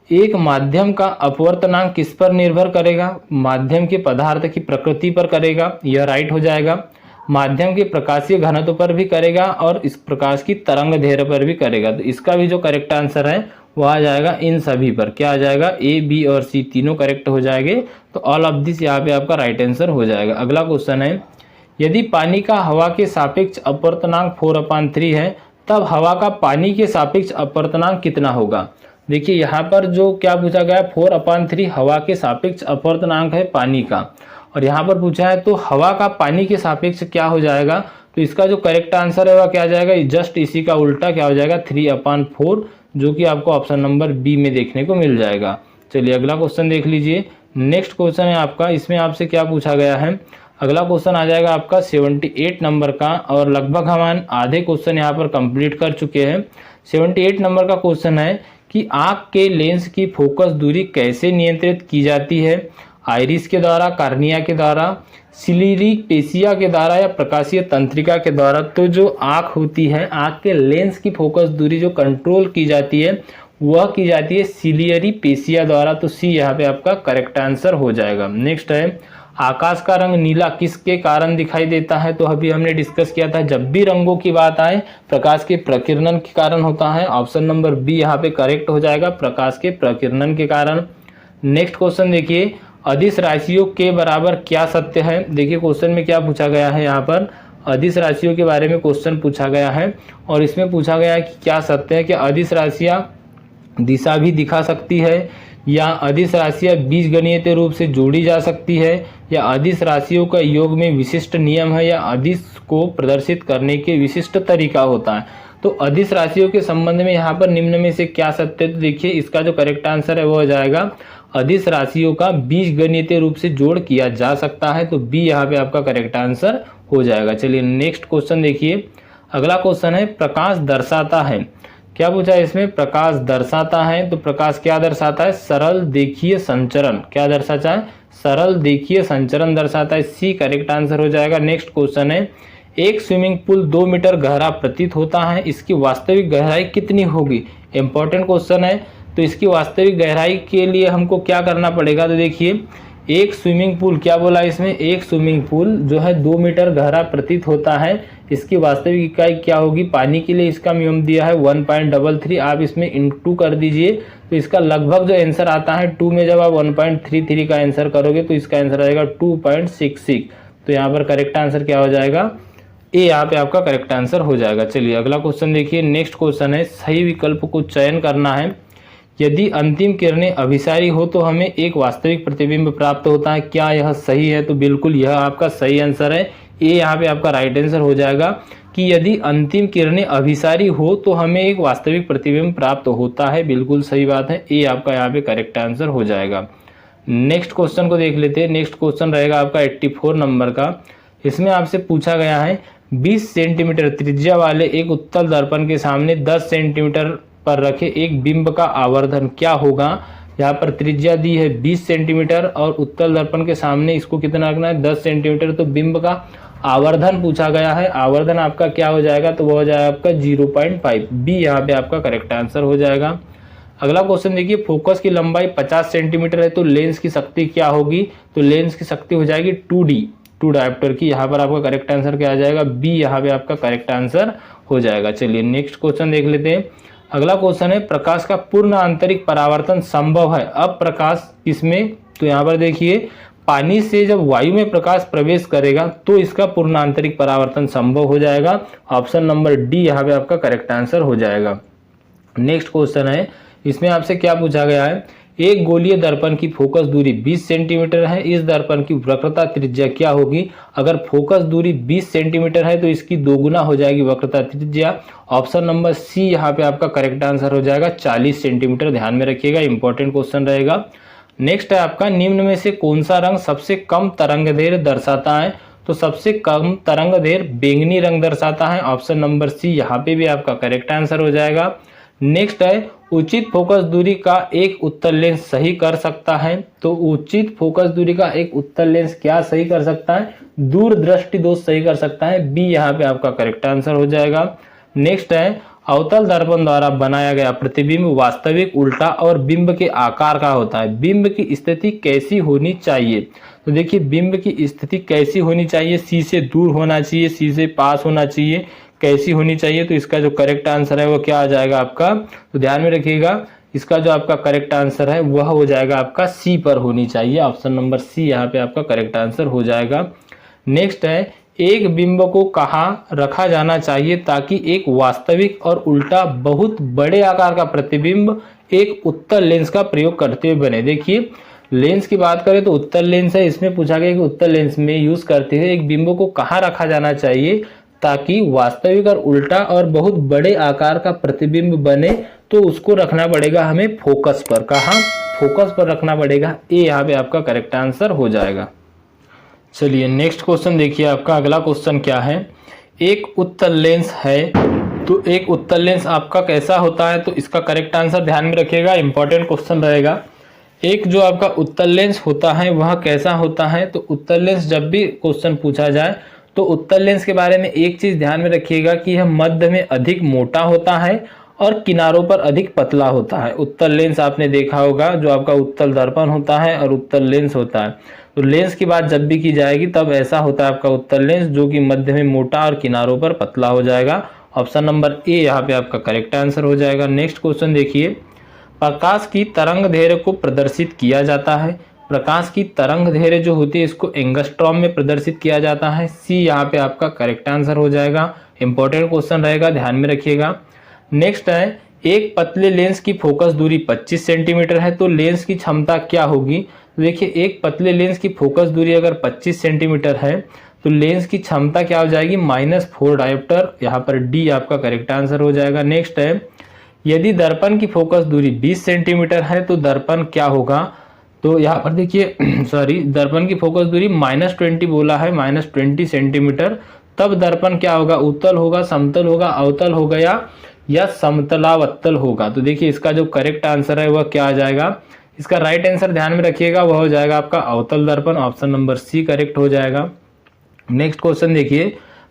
एक माध्यम का अपवर्तनांक किस पर निर्भर करेगा, माध्यम के पदार्थ की प्रकृति पर करेगा, यह राइट हो जाएगा। माध्यम के प्रकाशीय घनत्व पर भी करेगा और इस प्रकाश की तरंग दैर्ध्य पर भी करेगा। तो इसका भी जो करेक्ट आंसर है वो आ जाएगा इन सभी पर। क्या आ जाएगा, ए, बी और सी तीनों करेक्ट हो जाएंगे। तो ऑल ऑफ दिस यहाँ पे आपका राइट आंसर हो जाएगा। अगला क्वेश्चन है, यदि पानी का हवा के सापेक्ष अपवर्तनांक 4/3 है, तब हवा का पानी के सापेक्ष अपवर्तनांक कितना होगा। देखिए यहाँ पर जो क्या पूछा गया है, 4/3 हवा के सापेक्ष अपवर्तनांक है पानी का, और यहाँ पर पूछा है तो हवा का पानी के सापेक्ष क्या हो जाएगा। तो इसका जो करेक्ट आंसर है वह क्या आ जाएगा, जस्ट इसी का उल्टा क्या हो जाएगा, 3/4, जो कि आपको ऑप्शन नंबर बी में देखने को मिल जाएगा। चलिए अगला क्वेश्चन देख लीजिए। नेक्स्ट क्वेश्चन है आपका, इसमें आपसे क्या पूछा गया है। अगला क्वेश्चन आ जाएगा आपका 78 नंबर का, और लगभग हम आधे क्वेश्चन यहाँ पर कंप्लीट कर चुके हैं। 78 नंबर का क्वेश्चन है कि आंख के लेंस की फोकस दूरी कैसे नियंत्रित की जाती है, आइरिस के द्वारा, कार्निया के द्वारा, सिलियरी पेशिया के द्वारा या प्रकाशीय तंत्रिका के द्वारा। तो जो आंख होती है, आंख के लेंस की फोकस दूरी जो कंट्रोल की जाती है वह की जाती है सिलियरी पेशिया द्वारा। तो सी यहाँ पे आपका करेक्ट आंसर हो जाएगा। नेक्स्ट है, आकाश का रंग नीला किसके कारण दिखाई देता है। तो अभी हमने डिस्कस किया था, जब भी रंगों की बात आए प्रकाश के प्रकीर्णन के कारण होता है। ऑप्शन नंबर बी यहाँ पे करेक्ट हो जाएगा, प्रकाश के प्रकीर्णन के कारण। नेक्स्ट क्वेश्चन देखिए, अदिश राशियों के बराबर क्या सत्य है। देखिए क्वेश्चन में क्या पूछा गया है, यहाँ पर अदिश राशियों के बारे में क्वेश्चन पूछा गया है, और इसमें पूछा गया है कि क्या सत्य है कि अदिश राशियाँ दिशा भी दिखा सकती है, या अदिश राशियाँ बीजगणितीय रूप से जोड़ी जा सकती है, या अदिश राशियों का योग में विशिष्ट नियम है, या अदिश को प्रदर्शित करने के विशिष्ट तरीका होता है। तो अदिश राशियों के संबंध में यहाँ पर निम्न में से क्या सत्य है। तो देखिए इसका जो करेक्ट आंसर है वो हो जाएगा, अदिश राशियों का बीजगणितीय रूप से जोड़ किया जा सकता है। तो बी यहाँ पे आपका करेक्ट आंसर हो जाएगा। चलिए नेक्स्ट क्वेश्चन देखिए। अगला क्वेश्चन है, प्रकाश दर्शाता है, क्या पूछा है इसमें, प्रकाश दर्शाता है। तो प्रकाश क्या दर्शाता है, सरल देखीय संचरण। क्या दर्शाता है, सरल देखीय संचरण दर्शाता है। सी करेक्ट आंसर हो जाएगा। नेक्स्ट क्वेश्चन है, एक स्विमिंग पूल 2 मीटर गहरा प्रतीत होता है, इसकी वास्तविक गहराई कितनी होगी। इंपॉर्टेंट क्वेश्चन है। तो इसकी वास्तविक गहराई के लिए हमको क्या करना पड़ेगा। तो देखिए एक स्विमिंग पूल, क्या बोला इसमें, एक स्विमिंग पूल जो है 2 मीटर गहरा प्रतीत होता है, इसकी वास्तविक इकाई क्या होगी। पानी के लिए इसका नियम दिया है 1.33, आप इसमें इंटू कर दीजिए। तो इसका लगभग जो आंसर आता है 2 में जब आप 1.33 का आंसर करोगे तो इसका आंसर आएगा 2.66। तो यहाँ पर करेक्ट आंसर क्या हो जाएगा, ए यहाँ पे आपका करेक्ट आंसर हो जाएगा। चलिए अगला क्वेश्चन देखिए। नेक्स्ट क्वेश्चन है, सही विकल्प को चयन करना है। यदि अंतिम किरणें अभिसारी हो तो हमें एक वास्तविक प्रतिबिंब प्राप्त होता है, क्या यह सही है? तो बिल्कुल यह आपका सही आंसर है। ए यहाँ पे आपका राइट आंसर हो जाएगा कि यदि अंतिम किरणें अभिसारी हो तो हमें एक वास्तविक प्रतिबिंब प्राप्त होता है। बिल्कुल सही बात है, ए आपका यहाँ पे करेक्ट आंसर हो जाएगा। नेक्स्ट क्वेश्चन को देख लेते हैं। नेक्स्ट क्वेश्चन रहेगा आपका 84 नंबर का। इसमें आपसे पूछा गया है 20 सेंटीमीटर त्रिज्या वाले एक उत्तल दर्पण के सामने 10 सेंटीमीटर पर रखे एक बिंब का आवर्धन क्या होगा। यहाँ पर त्रिज्या दी है 20 सेंटीमीटर और उत्तल दर्पण के सामने इसको कितना रखना है 10 सेंटीमीटर। तो बिंब का आवर्धन पूछा गया है, आवर्धन आपका क्या हो जाएगा, तो वो हो जाएगा आपका 0.5। बी यहाँ पे आपका करेक्ट आंसर हो जाएगा। अगला क्वेश्चन देखिए, फोकस की लंबाई 50 सेंटीमीटर है तो लेंस की शक्ति क्या होगी। तो लेंस की शक्ति हो जाएगी 2D, 2 डायोप्टर की। यहाँ पर आपका करेक्ट आंसर क्या आ जाएगा, बी यहाँ पे आपका करेक्ट आंसर हो जाएगा। चलिए नेक्स्ट क्वेश्चन देख लेते हैं। अगला क्वेश्चन है, प्रकाश का पूर्ण आंतरिक परावर्तन संभव है, अब प्रकाश किसमें। तो यहाँ पर देखिए, पानी से जब वायु में प्रकाश प्रवेश करेगा तो इसका पूर्ण आंतरिक परावर्तन संभव हो जाएगा। ऑप्शन नंबर डी यहाँ पे आपका करेक्ट आंसर हो जाएगा। नेक्स्ट क्वेश्चन है, इसमें आपसे क्या पूछा गया है, एक गोलीय दर्पण की फोकस दूरी 20 सेंटीमीटर है, इस दर्पण की वक्रता त्रिज्या क्या होगी। अगर फोकस दूरी 20 सेंटीमीटर है तो इसकी दोगुना हो जाएगी वक्रता त्रिज्या। ऑप्शन नंबर सी यहाँ पे आपका करेक्ट आंसर हो जाएगा 40 सेंटीमीटर। ध्यान में रखिएगा, इंपॉर्टेंट क्वेश्चन रहेगा। नेक्स्ट है आपका, निम्न में से कौन सा रंग सबसे कम तरंगदैर्घ्य दर्शाता है। तो सबसे कम तरंगदैर्घ्य बैंगनी रंग दर्शाता है। ऑप्शन नंबर सी यहाँ पे भी आपका करेक्ट आंसर हो जाएगा। नेक्स्ट है, उचित फोकस दूरी का एक उत्तल लेंस सही कर सकता है। तो उचित फोकस दूरी का एक उत्तल लेंस क्या सही कर सकता है, दूरदृष्टि दोष सही कर सकता है। बी यहाँ पे आपका करेक्ट आंसर हो जाएगा। नेक्स्ट है, अवतल दर्पण द्वारा बनाया गया प्रतिबिंब वास्तविक, उल्टा और बिंब के आकार का होता है। बिंब की स्थिति कैसी होनी चाहिए। तो देखिए, बिंब की स्थिति कैसी होनी चाहिए, सी से दूर होना चाहिए, सी से पास होना चाहिए, कैसी होनी चाहिए। तो इसका जो करेक्ट आंसर है वो क्या आ जाएगा आपका, तो ध्यान में रखिएगा, इसका जो आपका करेक्ट आंसर है वह हो जाएगा आपका सी पर होनी चाहिए। ऑप्शन नंबर सी यहाँ पे आपका करेक्ट आंसर हो जाएगा। नेक्स्ट है, एक बिंब को कहाँ रखा जाना चाहिए ताकि एक वास्तविक और उल्टा बहुत बड़े आकार का प्रतिबिंब एक उत्तल लेंस का प्रयोग करते हुए बने। देखिए, लेंस की बात करें तो उत्तल लेंस है, इसमें पूछा गया कि उत्तल लेंस में यूज करते हुए एक बिंब को कहाँ रखा जाना चाहिए ताकि वास्तविक और उल्टा और बहुत बड़े आकार का प्रतिबिंब बने। तो उसको रखना पड़ेगा हमें फोकस पर। कहाँ, फोकस पर रखना पड़ेगा। ए यहाँ पे आपका करेक्ट आंसर हो जाएगा। चलिए नेक्स्ट क्वेश्चन देखिए, आपका अगला क्वेश्चन क्या है, एक उत्तल लेंस है तो एक उत्तल लेंस आपका कैसा होता है। तो इसका करेक्ट आंसर ध्यान में रखिएगा, इंपॉर्टेंट क्वेश्चन रहेगा। एक जो आपका उत्तल लेंस होता है वह कैसा होता है। तो उत्तल लेंस जब भी क्वेश्चन पूछा जाए तो उत्तल लेंस के बारे में एक चीज ध्यान में रखिएगा कि यह मध्य में अधिक मोटा होता है और किनारों पर अधिक पतला होता है। उत्तल लेंस आपने देखा होगा, जो आपका उत्तल दर्पण होता है और उत्तल लेंस होता है। तो लेंस की बात जब भी की जाएगी तब ऐसा होता है आपका उत्तल लेंस, जो कि मध्य में मोटा और किनारों पर पतला हो जाएगा। ऑप्शन नंबर ए यहाँ पे आपका करेक्ट आंसर हो जाएगा। नेक्स्ट क्वेश्चन देखिए, प्रकाश की तरंग दैर्घ्य को प्रदर्शित किया जाता है। प्रकाश की तरंग दैर्घ्य जो होती है इसको एंगस्ट्रॉम में प्रदर्शित किया जाता है। सी यहाँ पे आपका करेक्ट आंसर हो जाएगा। इंपॉर्टेंट क्वेश्चन रहेगा, ध्यान में रखिएगा। नेक्स्ट है, एक पतले लेंस की फोकस दूरी 25 सेंटीमीटर है तो लेंस की क्षमता क्या होगी। तो देखिए, एक पतले लेंस की फोकस दूरी अगर 25 सेंटीमीटर है तो लेंस की क्षमता क्या हो जाएगी, -4 डायोप्टर। यहाँ पर डी आपका करेक्ट आंसर हो जाएगा। नेक्स्ट है, यदि दर्पण की फोकस दूरी 20 सेंटीमीटर है तो दर्पण क्या होगा। तो यहाँ पर देखिए दर्पण की फोकस दूरी -20 बोला है, -20 सेंटीमीटर। तब दर्पण क्या होगा, उत्तल होगा, समतल होगा, अवतल होगा या समतलावत्तल होगा। तो देखिए, इसका जो करेक्ट आंसर है वह क्या आ जाएगा, इसका राइट आंसर ध्यान में रखिएगा, वह हो जाएगा आपका अवतल दर्पण। ऑप्शन नंबर सी करेक्ट हो जाएगा। नेक्स्ट क्वेश्चन देखिए,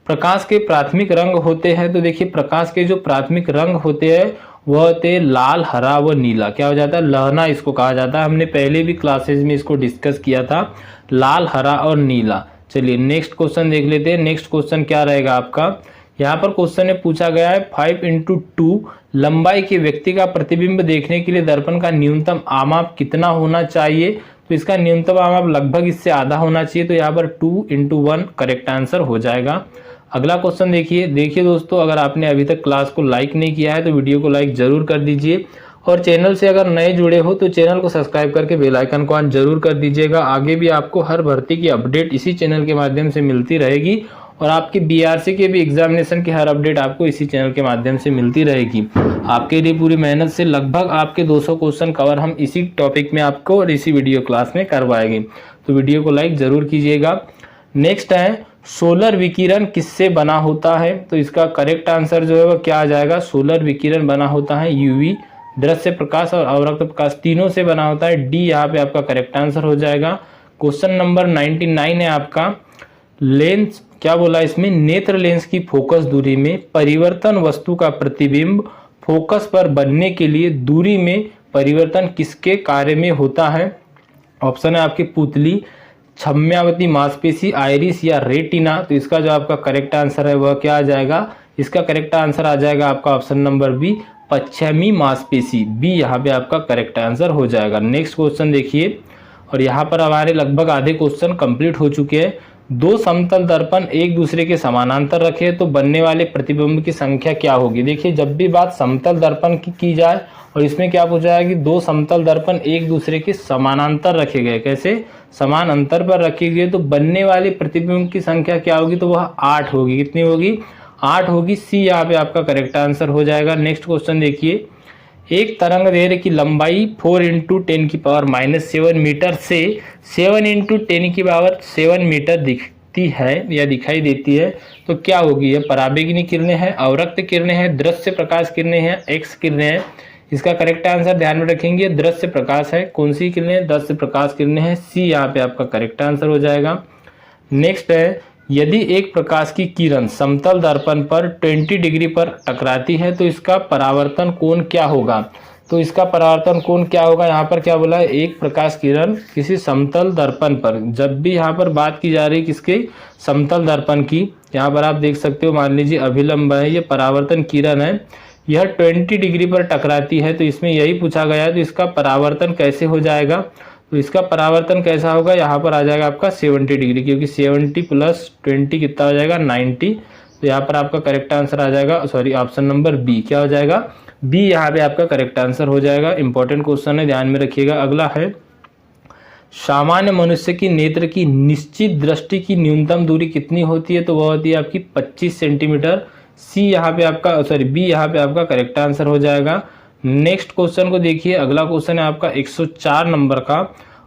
प्रकाश के प्राथमिक रंग होते हैं। तो देखिए, प्रकाश के जो प्राथमिक रंग होते हैं वह होते लाल, हरा व नीला। क्या हो जाता है, लहना इसको कहा जाता है। हमने पहले भी क्लासेज में इसको डिस्कस किया था, लाल, हरा और नीला। चलिए नेक्स्ट क्वेश्चन देख लेते हैं। नेक्स्ट क्वेश्चन क्या रहेगा आपका, यहाँ पर क्वेश्चन में पूछा गया है 5x2 लंबाई के व्यक्ति का प्रतिबिंब देखने के लिए दर्पण का न्यूनतम आमाप कितना होना चाहिए। तो इसका न्यूनतम आमाप लगभग इससे आधा होना चाहिए। तो यहाँ पर 2x1 करेक्ट आंसर हो जाएगा। अगला क्वेश्चन देखिए दोस्तों, अगर आपने अभी तक क्लास को लाइक नहीं किया है तो वीडियो को लाइक जरूर कर दीजिए, और चैनल से अगर नए जुड़े हो तो चैनल को सब्सक्राइब करके बेल आइकन को ऑन जरूर कर दीजिएगा। आगे भी आपको हर भर्ती की अपडेट इसी चैनल के माध्यम से मिलती रहेगी, और आपके बीआरसी के भी एग्जामिनेशन की हर अपडेट आपको इसी चैनल के माध्यम से मिलती रहेगी। आपके लिए पूरी मेहनत से लगभग आपके 200 क्वेश्चन कवर हम इसी टॉपिक में आपको और इसी वीडियो क्लास में करवाएंगे, तो वीडियो को लाइक जरूर कीजिएगा। नेक्स्ट है, सोलर विकिरण किससे बना होता है? तो इसका करेक्ट आंसर जो है वह क्या आ जाएगा? सोलर विकिरण बना होता है यूवी, दृश्य प्रकाश और अवरक्त प्रकाश, तीनों से बना होता है। डी यहाँ पे आपका करेक्ट आंसर हो जाएगा। क्वेश्चन नंबर 99 है आपका, लेंस क्या बोला इसमें? नेत्र लेंस की फोकस दूरी में परिवर्तन वस्तु का प्रतिबिंब फोकस पर बनने के लिए दूरी में परिवर्तन किसके कार्य में होता है? ऑप्शन है आपकी पुतली, छम्यावती मांसपेशी, आइरिस या रेटिना। तो इसका जो आपका करेक्ट आंसर है वह क्या आ जाएगा? इसका करेक्ट आंसर आ जाएगा आपका ऑप्शन नंबर बी, पश्चिमी मांसपेशी। बी यहाँ पे आपका करेक्ट आंसर हो जाएगा। नेक्स्ट क्वेश्चन देखिए, और यहाँ पर हमारे लगभग आधे क्वेश्चन कंप्लीट हो चुके हैं। दो समतल दर्पण एक दूसरे के समानांतर रखे तो बनने वाले प्रतिबिंब की संख्या क्या होगी? देखिए, जब भी बात समतल दर्पण की जाए और इसमें क्या पूछा जाए कि दो समतल दर्पण एक दूसरे के समानांतर रखे गए, कैसे? समान अंतर पर रखे गए, तो बनने वाले प्रतिबिंब की संख्या क्या होगी? तो वह 8 होगी। कितनी होगी? 8 होगी। सी यहाँ पे आपका करेक्ट आंसर हो जाएगा। नेक्स्ट क्वेश्चन देखिए, एक तरंग दैर्ध्य की लंबाई 4 × 10⁻⁷ मीटर से 7 × 10⁻7 मीटर दिखती है या दिखाई देती है, तो क्या होगी? यह पराबैंगनी किरणें हैं, अवरक्त किरणें हैं, दृश्य प्रकाश किरणें हैं, एक्स किरणें हैं। इसका करेक्ट आंसर ध्यान में रखेंगे, दृश्य प्रकाश है। कौन सी किरणें? दृश्य प्रकाश किरणें हैं। सी यहाँ पे आपका करेक्ट आंसर हो जाएगा। नेक्स्ट है, यदि एक प्रकाश की किरण समतल दर्पण पर 20 डिग्री पर टकराती है तो इसका परावर्तन कोण क्या होगा? तो इसका परावर्तन कोण क्या होगा? यहाँ पर क्या बोला है? एक प्रकाश किरण किसी समतल दर्पण पर, जब भी यहाँ पर बात की जा रही है किसके? समतल दर्पण की, यहाँ पर आप देख सकते हो, मान लीजिए अभिलंब है, ये परावर्तन किरण है, यह 20 डिग्री पर टकराती है, तो इसमें यही पूछा गया है, तो इसका परावर्तन कैसे हो जाएगा? तो इसका परावर्तन कैसा होगा? यहाँ पर आ जाएगा आपका 70 डिग्री, क्योंकि 70 + 20 कितना हो जाएगा? 90। तो यहाँ पर आपका करेक्ट आंसर आ जाएगा, सॉरी ऑप्शन नंबर बी क्या हो जाएगा? बी यहाँ पे आपका करेक्ट आंसर हो जाएगा। इंपॉर्टेंट क्वेश्चन है, ध्यान में रखिएगा। अगला है, सामान्य मनुष्य की नेत्र की निश्चित दृष्टि की न्यूनतम दूरी कितनी होती है? तो वह होती है आपकी 25 सेंटीमीटर। सी यहाँ पे आपका, सॉरी बी यहाँ पे आपका करेक्ट आंसर हो जाएगा। नेक्स्ट क्वेश्चन को देखिए, अगला क्वेश्चन है आपका 104 नंबर का,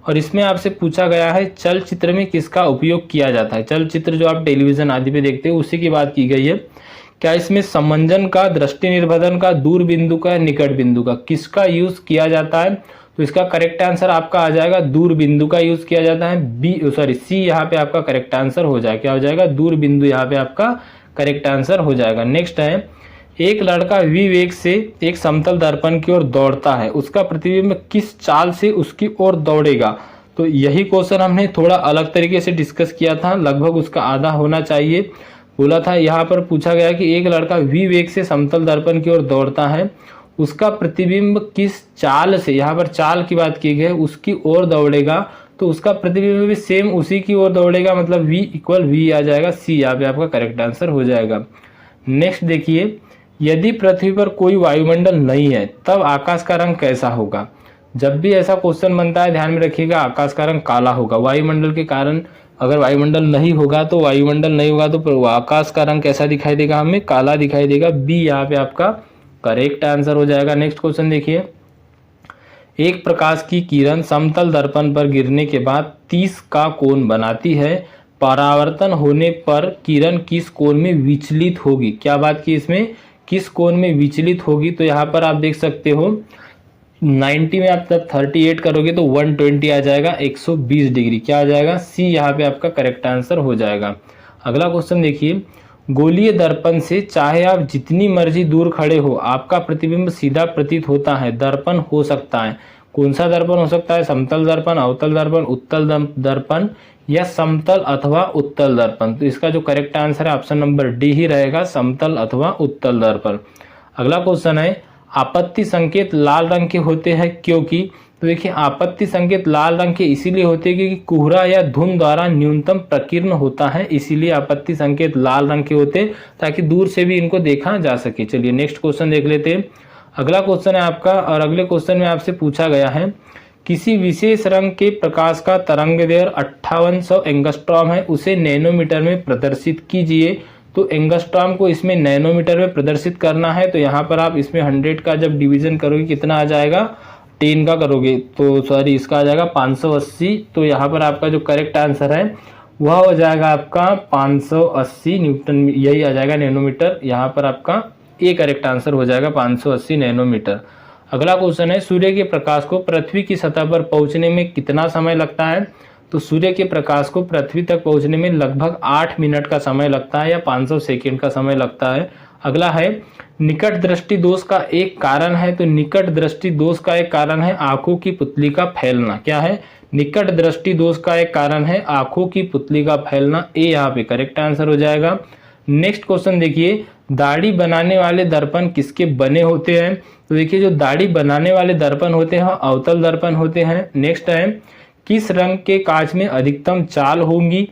और इसमें आपसे पूछा गया है चलचित्र में किसका उपयोग किया जाता है? चलचित्र जो आप टेलीविजन आदि पे देखते हो उसी की बात की गई है। क्या इसमें समंजन का, दृष्टि निर्बंधन का, दूर बिंदु का, निकट बिंदु का, किसका यूज किया जाता है? तो इसका करेक्ट आंसर आपका आ जाएगा दूर बिंदु का यूज किया जाता है। बी सॉरी सी यहाँ पे आपका करेक्ट आंसर हो जाएगा, क्या हो जाएगा? दूर बिंदु यहाँ पे आपका करेक्ट आंसर हो जाएगा। नेक्स्ट है, एक लड़का विवेक से एक समतल दर्पण की ओर दौड़ता है, उसका प्रतिबिंब किस चाल से उसकी ओर दौड़ेगा? तो यही क्वेश्चन हमने थोड़ा अलग तरीके से डिस्कस किया था, लगभग उसका आधा होना चाहिए। बोला था यहाँ पर पूछा गया कि एक लड़का विवेक से समतल दर्पण की ओर दौड़ता है, उसका प्रतिबिंब किस चाल से, यहाँ पर चाल की बात की गई है, उसकी ओर दौड़ेगा, तो उसका प्रतिबिंब भी सेम उसी की ओर दौड़ेगा, मतलब V = V आ जाएगा। सी यहाँ पे आपका करेक्ट आंसर हो जाएगा। नेक्स्ट देखिए, यदि पृथ्वी पर कोई वायुमंडल नहीं है तब आकाश का रंग कैसा होगा? जब भी ऐसा क्वेश्चन बनता है ध्यान में रखिएगा, आकाश का रंग काला होगा। वायुमंडल के कारण, अगर वायुमंडल नहीं होगा तो आकाश का रंग कैसा दिखाई देगा? हमें काला दिखाई देगा। बी यहाँ पे आपका करेक्ट आंसर हो जाएगा। नेक्स्ट क्वेश्चन देखिए, एक प्रकाश की किरण समतल दर्पण पर गिरने के बाद 30 का कोण बनाती है, परावर्तन होने पर किरण किस कोण में विचलित होगी? क्या बात की इसमें, किस कोण में विचलित होगी? तो यहाँ पर आप देख सकते हो 90 में आप जब 38 करोगे तो 120 आ जाएगा, 120 डिग्री। क्या आ जाएगा? सी यहाँ पे आपका करेक्ट आंसर हो जाएगा। अगला क्वेश्चन देखिए, गोलीय दर्पण से चाहे आप जितनी मर्जी दूर खड़े हो आपका प्रतिबिंब सीधा प्रतीत होता है। दर्पण हो सकता है, कौन सा दर्पण हो सकता है? समतल दर्पण, अवतल दर्पण, उत्तल दर्पण या समतल अथवा उत्तल दर्पण। तो इसका जो करेक्ट आंसर है ऑप्शन नंबर डी ही रहेगा, समतल अथवा उत्तल दर्पण। अगला क्वेश्चन है, आपत्ति संकेत लाल रंग के होते हैं क्योंकि तो देखिए आपत्ति संकेत लाल रंग के इसीलिए होते हैं क्योंकि कोहरा या धुंध द्वारा न्यूनतम प्रकीर्ण होता है, इसीलिए आपत्ति संकेत लाल रंग के होते हैं ताकि दूर से भी इनको देखा जा सके। चलिए नेक्स्ट क्वेश्चन देख लेते हैं। अगला क्वेश्चन है आपका, और अगले क्वेश्चन में आपसे पूछा गया है किसी विशेष रंग के प्रकाश का तरंगदैर्घ्य 5800 एंगस्ट्रॉम है, उसे नैनोमीटर में प्रदर्शित कीजिए। तो एंगस्ट्रॉम को इसमें नैनोमीटर में प्रदर्शित करना है, तो यहाँ पर आप इसमें 100 का जब डिवीजन करोगे कितना आ जाएगा, 10 का करोगे तो सॉरी इसका आ जाएगा 580। तो यहाँ पर आपका जो करेक्ट आंसर है वह हो जाएगा आपका 580 न्यूटन, यही आ जाएगा नैनोमीटर। यहाँ पर आपका ए करेक्ट आंसर हो जाएगा 580 नैनोमीटर। अगला क्वेश्चन है सूर्य के प्रकाश को पृथ्वी की सतह पर पहुंचने में कितना समय लगता है। तो सूर्य के प्रकाश को पृथ्वी तक पहुंचने में लगभग 8 मिनट का समय लगता है या 500 सेकेंड का समय लगता है। अगला है निकट दृष्टि दोष का एक कारण है। तो निकट दृष्टि दोष का एक कारण है आंखों की पुतली का फैलना। क्या है, निकट दृष्टि दोष का एक कारण है आंखों की पुतली का फैलना। ए यहाँ पे करेक्ट आंसर हो जाएगा। नेक्स्ट क्वेश्चन देखिए, दाढ़ी बनाने वाले दर्पण किसके बने होते हैं। तो देखिए जो दाढ़ी बनाने वाले दर्पण होते हैं अवतल दर्पण होते हैं। नेक्स्ट है किस रंग के कांच में अधिकतम चाल होंगी,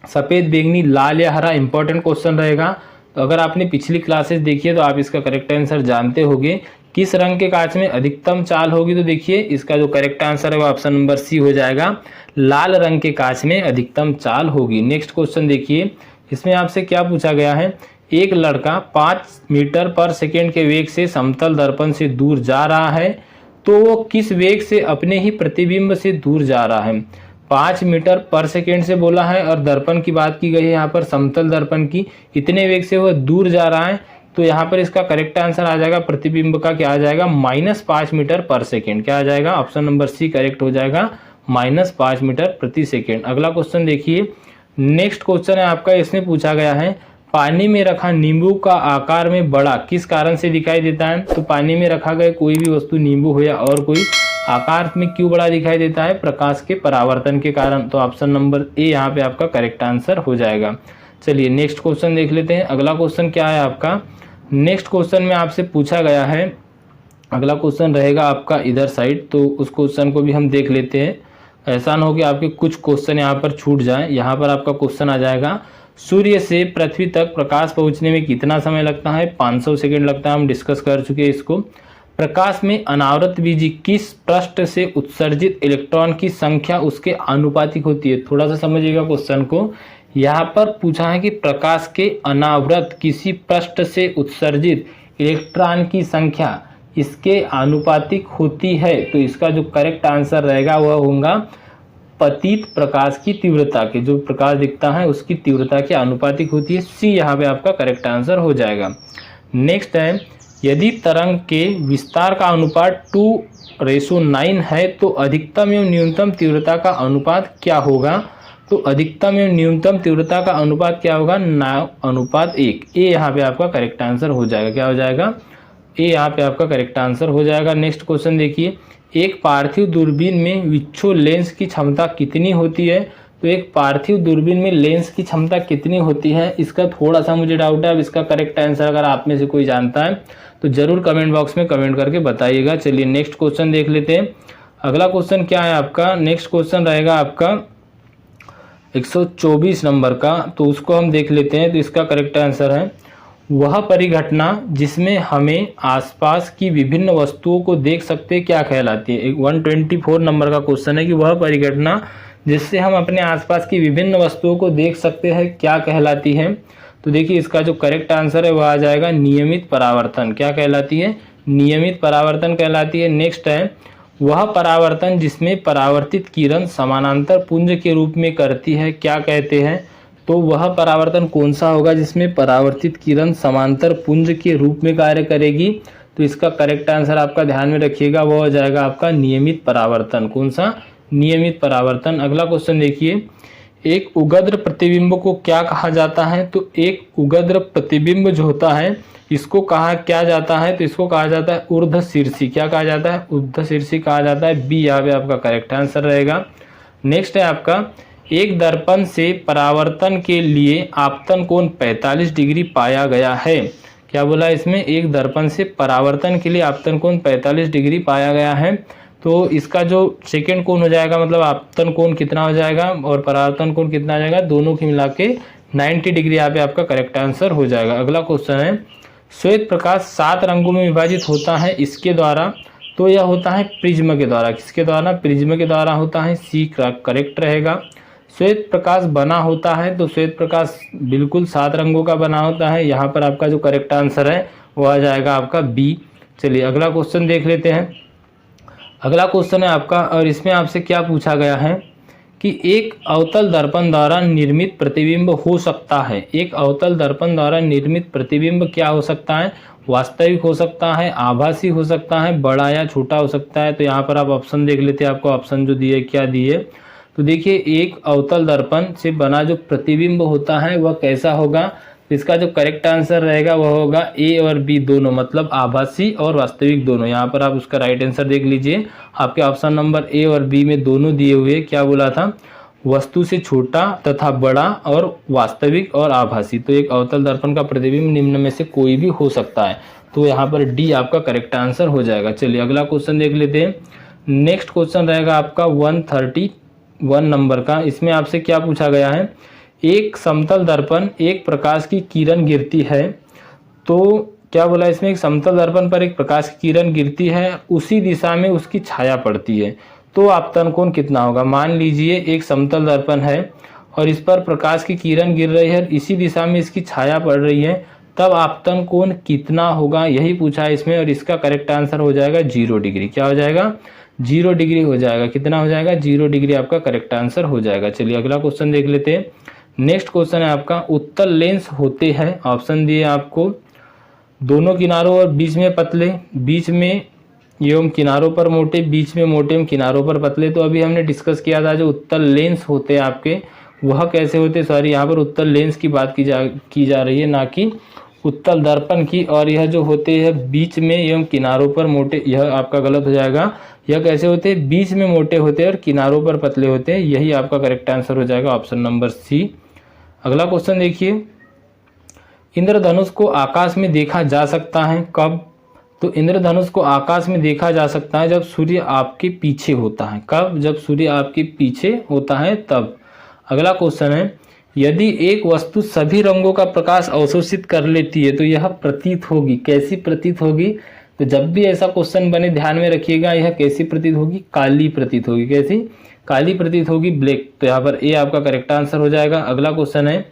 सफेद, बैंगनी, लाल या हरा। इंपॉर्टेंट क्वेश्चन रहेगा, तो अगर आपने पिछली क्लासेस देखी है तो आप इसका करेक्ट आंसर जानते होंगे। किस रंग के कांच में अधिकतम चाल होगी, तो देखिए इसका जो करेक्ट आंसर है वो ऑप्शन नंबर सी हो जाएगा, लाल रंग के कांच में अधिकतम चाल होगी। नेक्स्ट क्वेश्चन देखिए, इसमें आपसे क्या पूछा गया है, एक लड़का 5 मीटर पर सेकेंड के वेग से समतल दर्पण से दूर जा रहा है, तो वो किस वेग से अपने ही प्रतिबिंब से दूर जा रहा है। 5 मीटर पर सेकेंड से बोला है और दर्पण की बात की गई है यहाँ पर समतल दर्पण की, इतने वेग से वह दूर जा रहा है। तो यहाँ पर इसका करेक्ट आंसर आ जाएगा प्रतिबिंब का क्या आ जाएगा, -5 मीटर पर सेकेंड। क्या आ जाएगा, ऑप्शन नंबर सी करेक्ट हो जाएगा, -5 मीटर प्रति सेकेंड। अगला क्वेश्चन देखिए, नेक्स्ट क्वेश्चन है आपका, इसमें पूछा गया है पानी में रखा नींबू का आकार में बड़ा किस कारण से दिखाई देता है। तो पानी में रखा गया कोई भी वस्तु, नींबू हो या और कोई, आकार में क्यों बड़ा दिखाई देता है, प्रकाश के परावर्तन के कारण। तो ऑप्शन नंबर ए यहाँ पे आपका करेक्ट आंसर हो जाएगा। चलिए नेक्स्ट क्वेश्चन देख लेते हैं। अगला क्वेश्चन क्या है आपका, नेक्स्ट क्वेश्चन में आपसे पूछा गया है, अगला क्वेश्चन रहेगा आपका इधर साइड, तो उस क्वेश्चन को भी हम देख लेते हैं। ऐसा ना हो कि आपके कुछ क्वेश्चन यहाँ पर छूट जाए। यहाँ पर आपका क्वेश्चन आ जाएगा, सूर्य से पृथ्वी तक प्रकाश पहुंचने में कितना समय लगता है, 500 सेकेंड लगता है। हम डिस्कस कर चुके हैं इसको। प्रकाश में अनावृत बीजी किस पृष्ठ से उत्सर्जित इलेक्ट्रॉन की संख्या उसके आनुपातिक होती है। थोड़ा सा समझिएगा क्वेश्चन को, यहाँ पर पूछा है कि प्रकाश के अनावृत किसी पृष्ठ से उत्सर्जित इलेक्ट्रॉन की संख्या इसके आनुपातिक होती है। तो इसका जो करेक्ट आंसर रहेगा वह होगा पतित प्रकाश की तीव्रता के, जो प्रकाश दिखता है उसकी तीव्रता के आनुपातिक होती है। सी यहाँ पे आपका करेक्ट आंसर हो जाएगा। नेक्स्ट है, यदि तरंग के विस्तार का अनुपात 2:9 है तो अधिकतम एवं न्यूनतम तीव्रता का अनुपात क्या होगा। तो अधिकतम एवं न्यूनतम तीव्रता का अनुपात क्या होगा, 9:1। ए यहाँ पे आपका करेक्ट आंसर हो जाएगा। क्या हो जाएगा, ए यहाँ पे आपका करेक्ट आंसर हो जाएगा। नेक्स्ट क्वेश्चन देखिए, एक पार्थिव दूरबीन में विक्षो लेंस की क्षमता कितनी होती है। तो एक पार्थिव दूरबीन में लेंस की क्षमता कितनी होती है, इसका थोड़ा सा मुझे डाउट है। अब इसका करेक्ट आंसर अगर आप में से कोई जानता है तो जरूर कमेंट बॉक्स में कमेंट करके बताइएगा। चलिए नेक्स्ट क्वेश्चन देख लेते हैं। अगला क्वेश्चन क्या है आपका, नेक्स्ट क्वेश्चन रहेगा आपका 124 नंबर का, तो उसको हम देख लेते हैं। तो इसका करेक्ट आंसर है, वह परिघटना जिसमें हमें आसपास की विभिन्न वस्तुओं को देख सकते क्या कहलाती है। 124 नंबर का क्वेश्चन है कि वह परिघटना जिससे हम अपने आसपास की विभिन्न वस्तुओं को देख सकते हैं क्या कहलाती है। तो देखिए इसका जो करेक्ट आंसर है वह आ जाएगा नियमित परावर्तन। क्या कहलाती है, नियमित परावर्तन कहलाती है। नेक्स्ट है, वह परावर्तन जिसमें परावर्तित किरण समानांतर पुंज के रूप में करती है क्या कहते हैं। तो वह परावर्तन कौन सा होगा जिसमें परावर्तित किरण समांतर पुंज के रूप में कार्य करेगी। तो इसका करेक्ट आंसर आपका ध्यान में रखिएगा, वो हो जाएगा आपका नियमित परावर्तन। कौन सा, नियमित परावर्तन। अगला क्वेश्चन देखिए, एक उगद्र प्रतिबिंब को क्या कहा जाता है। तो एक उगद्र प्रतिबिंब जो होता है इसको कहा क्या जाता है, तो इसको कहा जाता है ऊर्ध्व शीर्षी। क्या कहा जाता है, ऊर्ध्व शीर्षी कहा जाता है। बी यहाँ पे आपका करेक्ट आंसर रहेगा। नेक्स्ट है आपका, एक दर्पण से परावर्तन के लिए आपतन कोण 45 डिग्री पाया गया है। क्या बोला इसमें, एक दर्पण से परावर्तन के लिए आपतन कोण 45 डिग्री पाया गया है। तो इसका जो सेकेंड कोण हो जाएगा, मतलब आपतन कोण कितना हो जाएगा और परावर्तन कोण कितना आ जाएगा, दोनों की मिला के 90 डिग्री यहाँ पे आपका करेक्ट आंसर हो जाएगा। अगला क्वेश्चन है, श्वेत प्रकाश 7 रंगों में विभाजित होता है इसके द्वारा, तो यह होता है प्रिज्म के द्वारा। किसके द्वारा? प्रिज्म के द्वारा होता है। सी करेक्ट रहेगा। श्वेत प्रकाश बना होता है, तो श्वेत प्रकाश बिल्कुल 7 रंगों का बना होता है। यहाँ पर आपका जो करेक्ट आंसर है वो आ जाएगा आपका बी। चलिए अगला क्वेश्चन देख लेते हैं। अगला क्वेश्चन है आपका, और इसमें आपसे क्या पूछा गया है कि एक अवतल दर्पण द्वारा निर्मित प्रतिबिंब हो सकता है। एक अवतल दर्पण द्वारा निर्मित प्रतिबिंब क्या हो सकता है? वास्तविक हो सकता है, आभासी हो सकता है, बड़ा या छोटा हो सकता है। तो यहाँ पर आप ऑप्शन देख लेते हैं, आपको ऑप्शन जो दिए क्या दिए। तो देखिए, एक अवतल दर्पण से बना जो प्रतिबिंब होता है वह कैसा होगा? इसका जो करेक्ट आंसर रहेगा वह होगा ए और बी दोनों, मतलब आभासी और वास्तविक दोनों। यहाँ पर आप उसका राइट आंसर देख लीजिए, आपके ऑप्शन नंबर ए और बी में दोनों दिए हुए क्या बोला था? वस्तु से छोटा तथा बड़ा और वास्तविक और आभासी। तो एक अवतल दर्पण का प्रतिबिंब निम्न में से कोई भी हो सकता है। तो यहाँ पर डी आपका करेक्ट आंसर हो जाएगा। चलिए अगला क्वेश्चन देख लेते हैं। नेक्स्ट क्वेश्चन रहेगा आपका 131 नंबर का। इसमें आपसे क्या पूछा गया है? एक समतल दर्पण एक प्रकाश की किरण गिरती है, तो क्या बोला इसमें? एक समतल दर्पण पर एक प्रकाश की किरण गिरती है, उसी दिशा में उसकी छाया पड़ती है, तो आपतन कोण कितना होगा? मान लीजिए एक समतल दर्पण है और इस पर प्रकाश की किरण गिर रही है, इसी दिशा में इसकी छाया पड़ रही है, तब आपतन कोण कितना होगा? यही पूछा है इसमें, और इसका करेक्ट आंसर हो जाएगा 0 डिग्री। क्या हो जाएगा? 0 डिग्री हो जाएगा। कितना हो जाएगा? 0 डिग्री आपका करेक्ट आंसर हो जाएगा। चलिए अगला क्वेश्चन देख लेते हैं। नेक्स्ट क्वेश्चन है आपका, उत्तल लेंस होते हैं, ऑप्शन दिए आपको, दोनों किनारों और बीच में पतले, बीच में एवं किनारों पर मोटे, बीच में मोटे एवं किनारों पर पतले। तो अभी हमने डिस्कस किया था जो उत्तल लेंस होते हैं आपके वह कैसे होते हैं। सॉरी, यहाँ पर उत्तल लेंस की बात की जा रही है, ना कि उत्तल दर्पण की। और यह जो होते हैं बीच में एवं किनारों पर मोटे, यह आपका गलत हो जाएगा। यह कैसे होते हैं? बीच में मोटे होते हैं और किनारों पर पतले होते हैं। यही आपका करेक्ट आंसर हो जाएगा, ऑप्शन नंबर सी। अगला क्वेश्चन देखिए, इंद्रधनुष को आकाश में देखा जा सकता है कब? तो इंद्रधनुष को आकाश में देखा जा सकता है जब सूर्य आपके पीछे होता है। कब? जब सूर्य आपके पीछे होता है तब। अगला क्वेश्चन है, यदि एक वस्तु सभी रंगों का प्रकाश अवशोषित कर लेती है तो यह प्रतीत होगी। कैसी प्रतीत होगी? तो जब भी ऐसा क्वेश्चन बने ध्यान में रखिएगा, यह कैसी प्रतीत होगी? काली प्रतीत होगी। कैसी? काली प्रतीत होगी, ब्लैक। तो यहाँ पर ए आपका करेक्ट आंसर हो जाएगा। अगला क्वेश्चन है,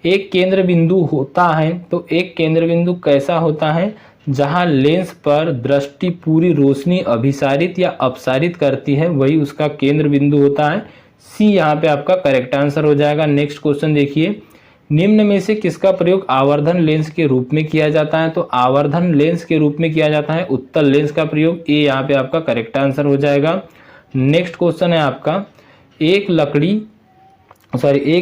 एक केंद्र बिंदु होता है, तो एक केंद्र बिंदु कैसा होता है? जहां लेंस पर दृष्टि पूरी रोशनी अभिसारित या अपसारित करती है, वही उसका केंद्र बिंदु होता है। सी यहाँ पे आपका करेक्ट आंसर हो जाएगा। नेक्स्ट क्वेश्चन देखिए, निम्न में से किसका प्रयोग आवर्धन लेंस के रूप में किया जाता है? तो आवर्धन लेंस के रूप में किया जाता है उत्तल लेंस का प्रयोग। ए यहाँ पे आपका करेक्ट आंसर हो जाएगा। नेक्स्ट क्वेश्चन है आपका, एक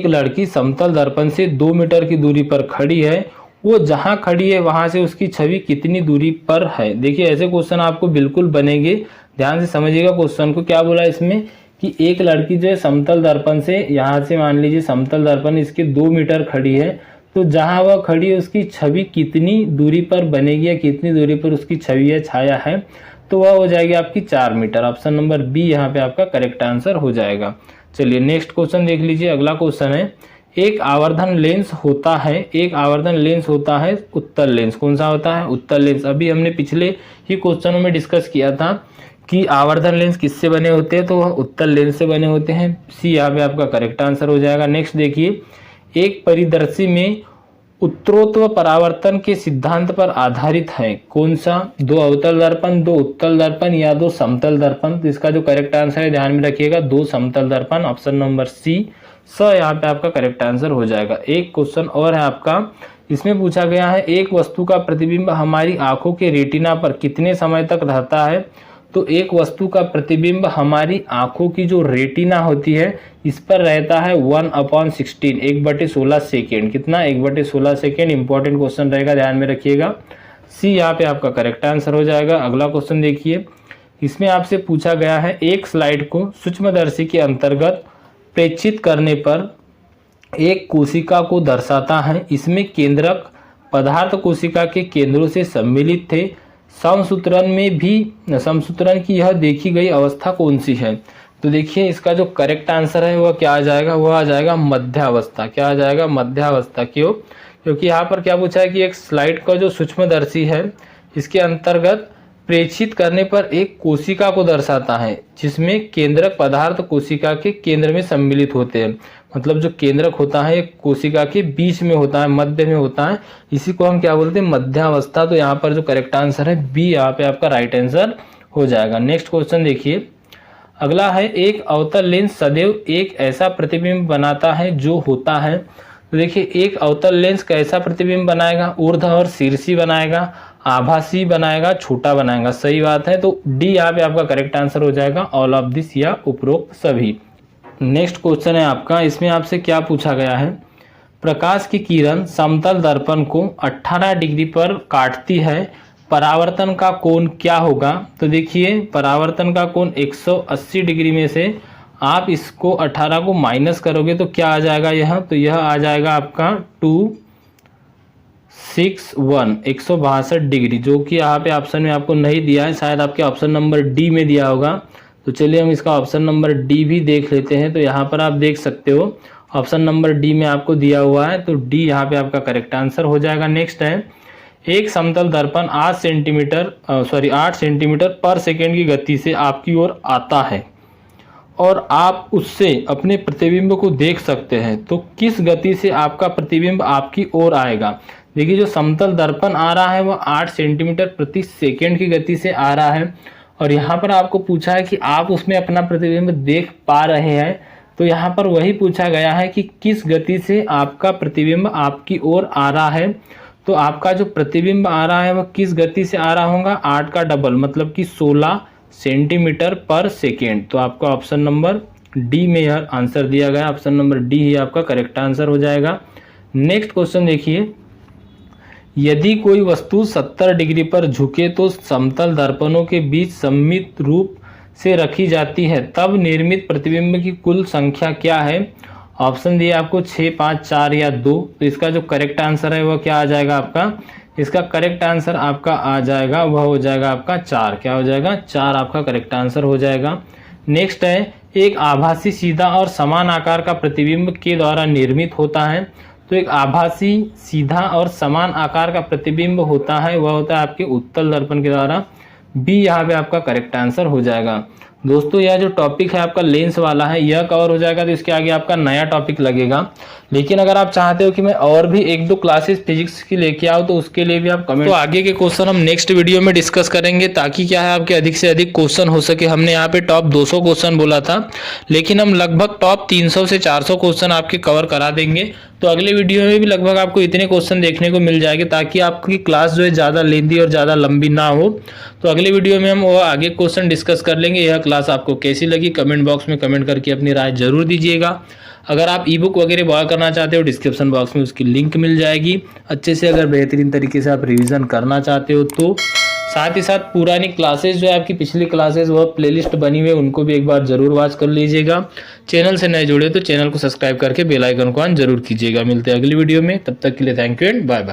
लड़की समतल दर्पण से 2 मीटर की दूरी पर खड़ी है, वो जहां खड़ी है वहां से उसकी छवि कितनी दूरी पर है? देखिए, ऐसे क्वेश्चन आपको बिल्कुल बनेंगे, ध्यान से समझिएगा क्वेश्चन को। क्या बोला इसमें कि एक लड़की जो है समतल दर्पण से, यहाँ से मान लीजिए समतल दर्पण इसके 2 मीटर खड़ी है, तो जहां वह खड़ी है उसकी छवि कितनी दूरी पर बनेगी या कितनी दूरी पर उसकी छवि या छाया है? तो वह हो जाएगी आपकी 4 मीटर। ऑप्शन नंबर बी यहाँ पे आपका करेक्ट आंसर हो जाएगा। चलिए नेक्स्ट क्वेश्चन देख लीजिए। अगला क्वेश्चन है, एक आवर्धन लेंस होता है, एक आवर्धन लेंस होता है उत्तल लेंस। कौन सा होता है? उत्तल लेंस। अभी हमने पिछले ही क्वेश्चनों में डिस्कस किया था कि आवर्धन लेंस किससे बने होते हैं, तो वह उत्तल लेंस से बने होते हैं। सी यहाँ पे आपका करेक्ट आंसर हो जाएगा। नेक्स्ट देखिए, एक परिदर्शी में उत्तरोत्तर परावर्तन के सिद्धांत पर आधारित है। कौन सा? 2 अवतल दर्पण, 2 उत्तल दर्पण या 2 समतल दर्पण? तो इसका जो करेक्ट आंसर है ध्यान में रखिएगा, 2 समतल दर्पण। ऑप्शन नंबर सी यहाँ पे आपका करेक्ट आंसर हो जाएगा। एक क्वेश्चन और है आपका, इसमें पूछा गया है, एक वस्तु का प्रतिबिंब हमारी आंखों के रेटिना पर कितने समय तक रहता है? तो एक वस्तु का प्रतिबिंब हमारी आंखों की जो रेटिना होती है इस पर रहता है 1/16, 1/16 सेकेंड। कितना? 1/16 सेकेंड। इंपॉर्टेंट क्वेश्चन रहेगा, ध्यान में रखिएगा। सी यहाँ पे आपका करेक्ट आंसर हो जाएगा। अगला क्वेश्चन देखिए, इसमें आपसे पूछा गया है, एक स्लाइड को सूक्ष्मदर्शी के अंतर्गत प्रेक्षित करने पर एक कोशिका को दर्शाता है। इसमें केंद्रक पदार्थ कोशिका के केंद्रों से सम्मिलित थे, समसूत्रण में भी समसूत्रण की यह देखी गई अवस्था कौन सी है? तो देखिए इसका जो करेक्ट आंसर है वह क्या आ जाएगा, वह आ जाएगा मध्यावस्था। क्या आ जाएगा? मध्यावस्था। क्यों? क्योंकि यहाँ पर क्या पूछा है कि एक स्लाइड का जो सूक्ष्मदर्शी है इसके अंतर्गत प्रेक्षित करने पर एक कोशिका को दर्शाता है जिसमें केंद्रक पदार्थ कोशिका के केंद्र में सम्मिलित होते हैं। मतलब जो केंद्रक होता है एक कोशिका के बीच में होता है, मध्य में होता है, इसी को हम क्या बोलते हैं? मध्यावस्था। तो यहाँ पर जो करेक्ट आंसर है बी यहाँ पे आपका राइट आंसर हो जाएगा। नेक्स्ट क्वेश्चन देखिए, अगला है एक अवतल लेंस सदैव एक ऐसा प्रतिबिंब बनाता है जो होता है। तो देखिए एक अवतल लेंस कैसा प्रतिबिंब बनाएगा? ऊर्ध्व और शीर्षी बनाएगा, आभासी बनाएगा, छोटा बनाएगा। सही बात है। तो डी यहाँ पे आपका करेक्ट आंसर हो जाएगा, ऑल ऑफ दिस या उपरोक्त सभी। नेक्स्ट क्वेश्चन है आपका, इसमें आपसे क्या पूछा गया है? प्रकाश की किरण समतल दर्पण को 18 डिग्री पर काटती है, परावर्तन का कोण क्या होगा? तो देखिए परावर्तन का कोण 180 डिग्री में से आप इसको 18 को माइनस करोगे तो क्या आ जाएगा यह? तो यह आ जाएगा आपका 261 162 डिग्री, जो कि यहाँ पे ऑप्शन में आपको नहीं दिया है, शायद आपके ऑप्शन नंबर डी में दिया होगा। तो चलिए हम इसका ऑप्शन नंबर डी भी देख लेते हैं। तो यहाँ पर आप देख सकते हो ऑप्शन नंबर डी में आपको दिया हुआ है, तो डी यहाँ पे आपका करेक्ट आंसर हो जाएगा। नेक्स्ट है, एक समतल दर्पण 8 सेंटीमीटर पर सेकेंड की गति से आपकी ओर आता है और आप उससे अपने प्रतिबिंब को देख सकते हैं, तो किस गति से आपका प्रतिबिंब आपकी ओर आएगा? देखिए जो समतल दर्पण आ रहा है वह 8 सेंटीमीटर प्रति सेकेंड की गति से आ रहा है और यहाँ पर आपको पूछा है कि आप उसमें अपना प्रतिबिंब देख पा रहे हैं। तो यहाँ पर वही पूछा गया है कि किस गति से आपका प्रतिबिंब आपकी ओर आ रहा है। तो आपका जो प्रतिबिंब आ रहा है वह किस गति से आ रहा होगा? 8 का डबल, मतलब कि 16 सेंटीमीटर पर सेकेंड। तो आपका ऑप्शन नंबर डी में यह आंसर दिया गया, ऑप्शन नंबर डी ही आपका करेक्ट आंसर हो जाएगा। नेक्स्ट क्वेश्चन देखिए, यदि कोई वस्तु 70 डिग्री पर झुके तो समतल दर्पणों के बीच सममित रूप से रखी जाती है, तब निर्मित प्रतिबिंब की कुल संख्या क्या है? ऑप्शन दिए आपको 6, 5, 4 या 2। तो इसका जो करेक्ट आंसर है वह क्या आ जाएगा आपका? इसका करेक्ट आंसर आपका आ जाएगा, वह हो जाएगा आपका 4। क्या हो जाएगा? 4 आपका करेक्ट आंसर हो जाएगा। नेक्स्ट है, एक आभासी सीधा और समान आकार का प्रतिबिंब के द्वारा निर्मित होता है। तो एक आभासी सीधा और समान आकार का प्रतिबिंब होता है, वह होता है आपके उत्तल दर्पण के द्वारा। बी यहाँ पे आपका करेक्ट आंसर हो जाएगा। दोस्तों यह जो टॉपिक है आपका लेंस वाला है यह कवर हो जाएगा तो इसके आगे आपका नया टॉपिक लगेगा। लेकिन अगर आप चाहते हो कि मैं और भी 1-2 क्लासेस फिजिक्स की लेके आओ तो उसके लिए भी आप कमेंट, तो आगे के क्वेश्चन हम नेक्स्ट वीडियो में डिस्कस करेंगे ताकि क्या है आपके अधिक से अधिक क्वेश्चन हो सके। हमने यहाँ पे टॉप 200 क्वेश्चन बोला था लेकिन हम लगभग टॉप 300 से 400 क्वेश्चन आपके कवर करा देंगे। तो अगले वीडियो में भी लगभग आपको इतने क्वेश्चन देखने को मिल जाएंगे ताकि आपकी क्लास जो है ज़्यादा लेंथी और ज़्यादा लंबी ना हो। तो अगले वीडियो में हम वो आगे क्वेश्चन डिस्कस कर लेंगे। यह क्लास आपको कैसी लगी कमेंट बॉक्स में कमेंट करके अपनी राय जरूर दीजिएगा। अगर आप ई बुक वगैरह बाय करना चाहते हो डिस्क्रिप्शन बॉक्स में उसकी लिंक मिल जाएगी। अच्छे से अगर बेहतरीन तरीके से आप रिवीजन करना चाहते हो तो साथ ही साथ पुरानी क्लासेस जो है आपकी पिछली क्लासेस वह प्लेलिस्ट बनी हुई है उनको भी एक बार जरूर वॉच कर लीजिएगा। चैनल से नए जुड़े तो चैनल को सब्सक्राइब करके बेल आइकन को ऑन जरूर कीजिएगा। मिलते हैं अगली वीडियो में, तब तक के लिए thank you and bye bye.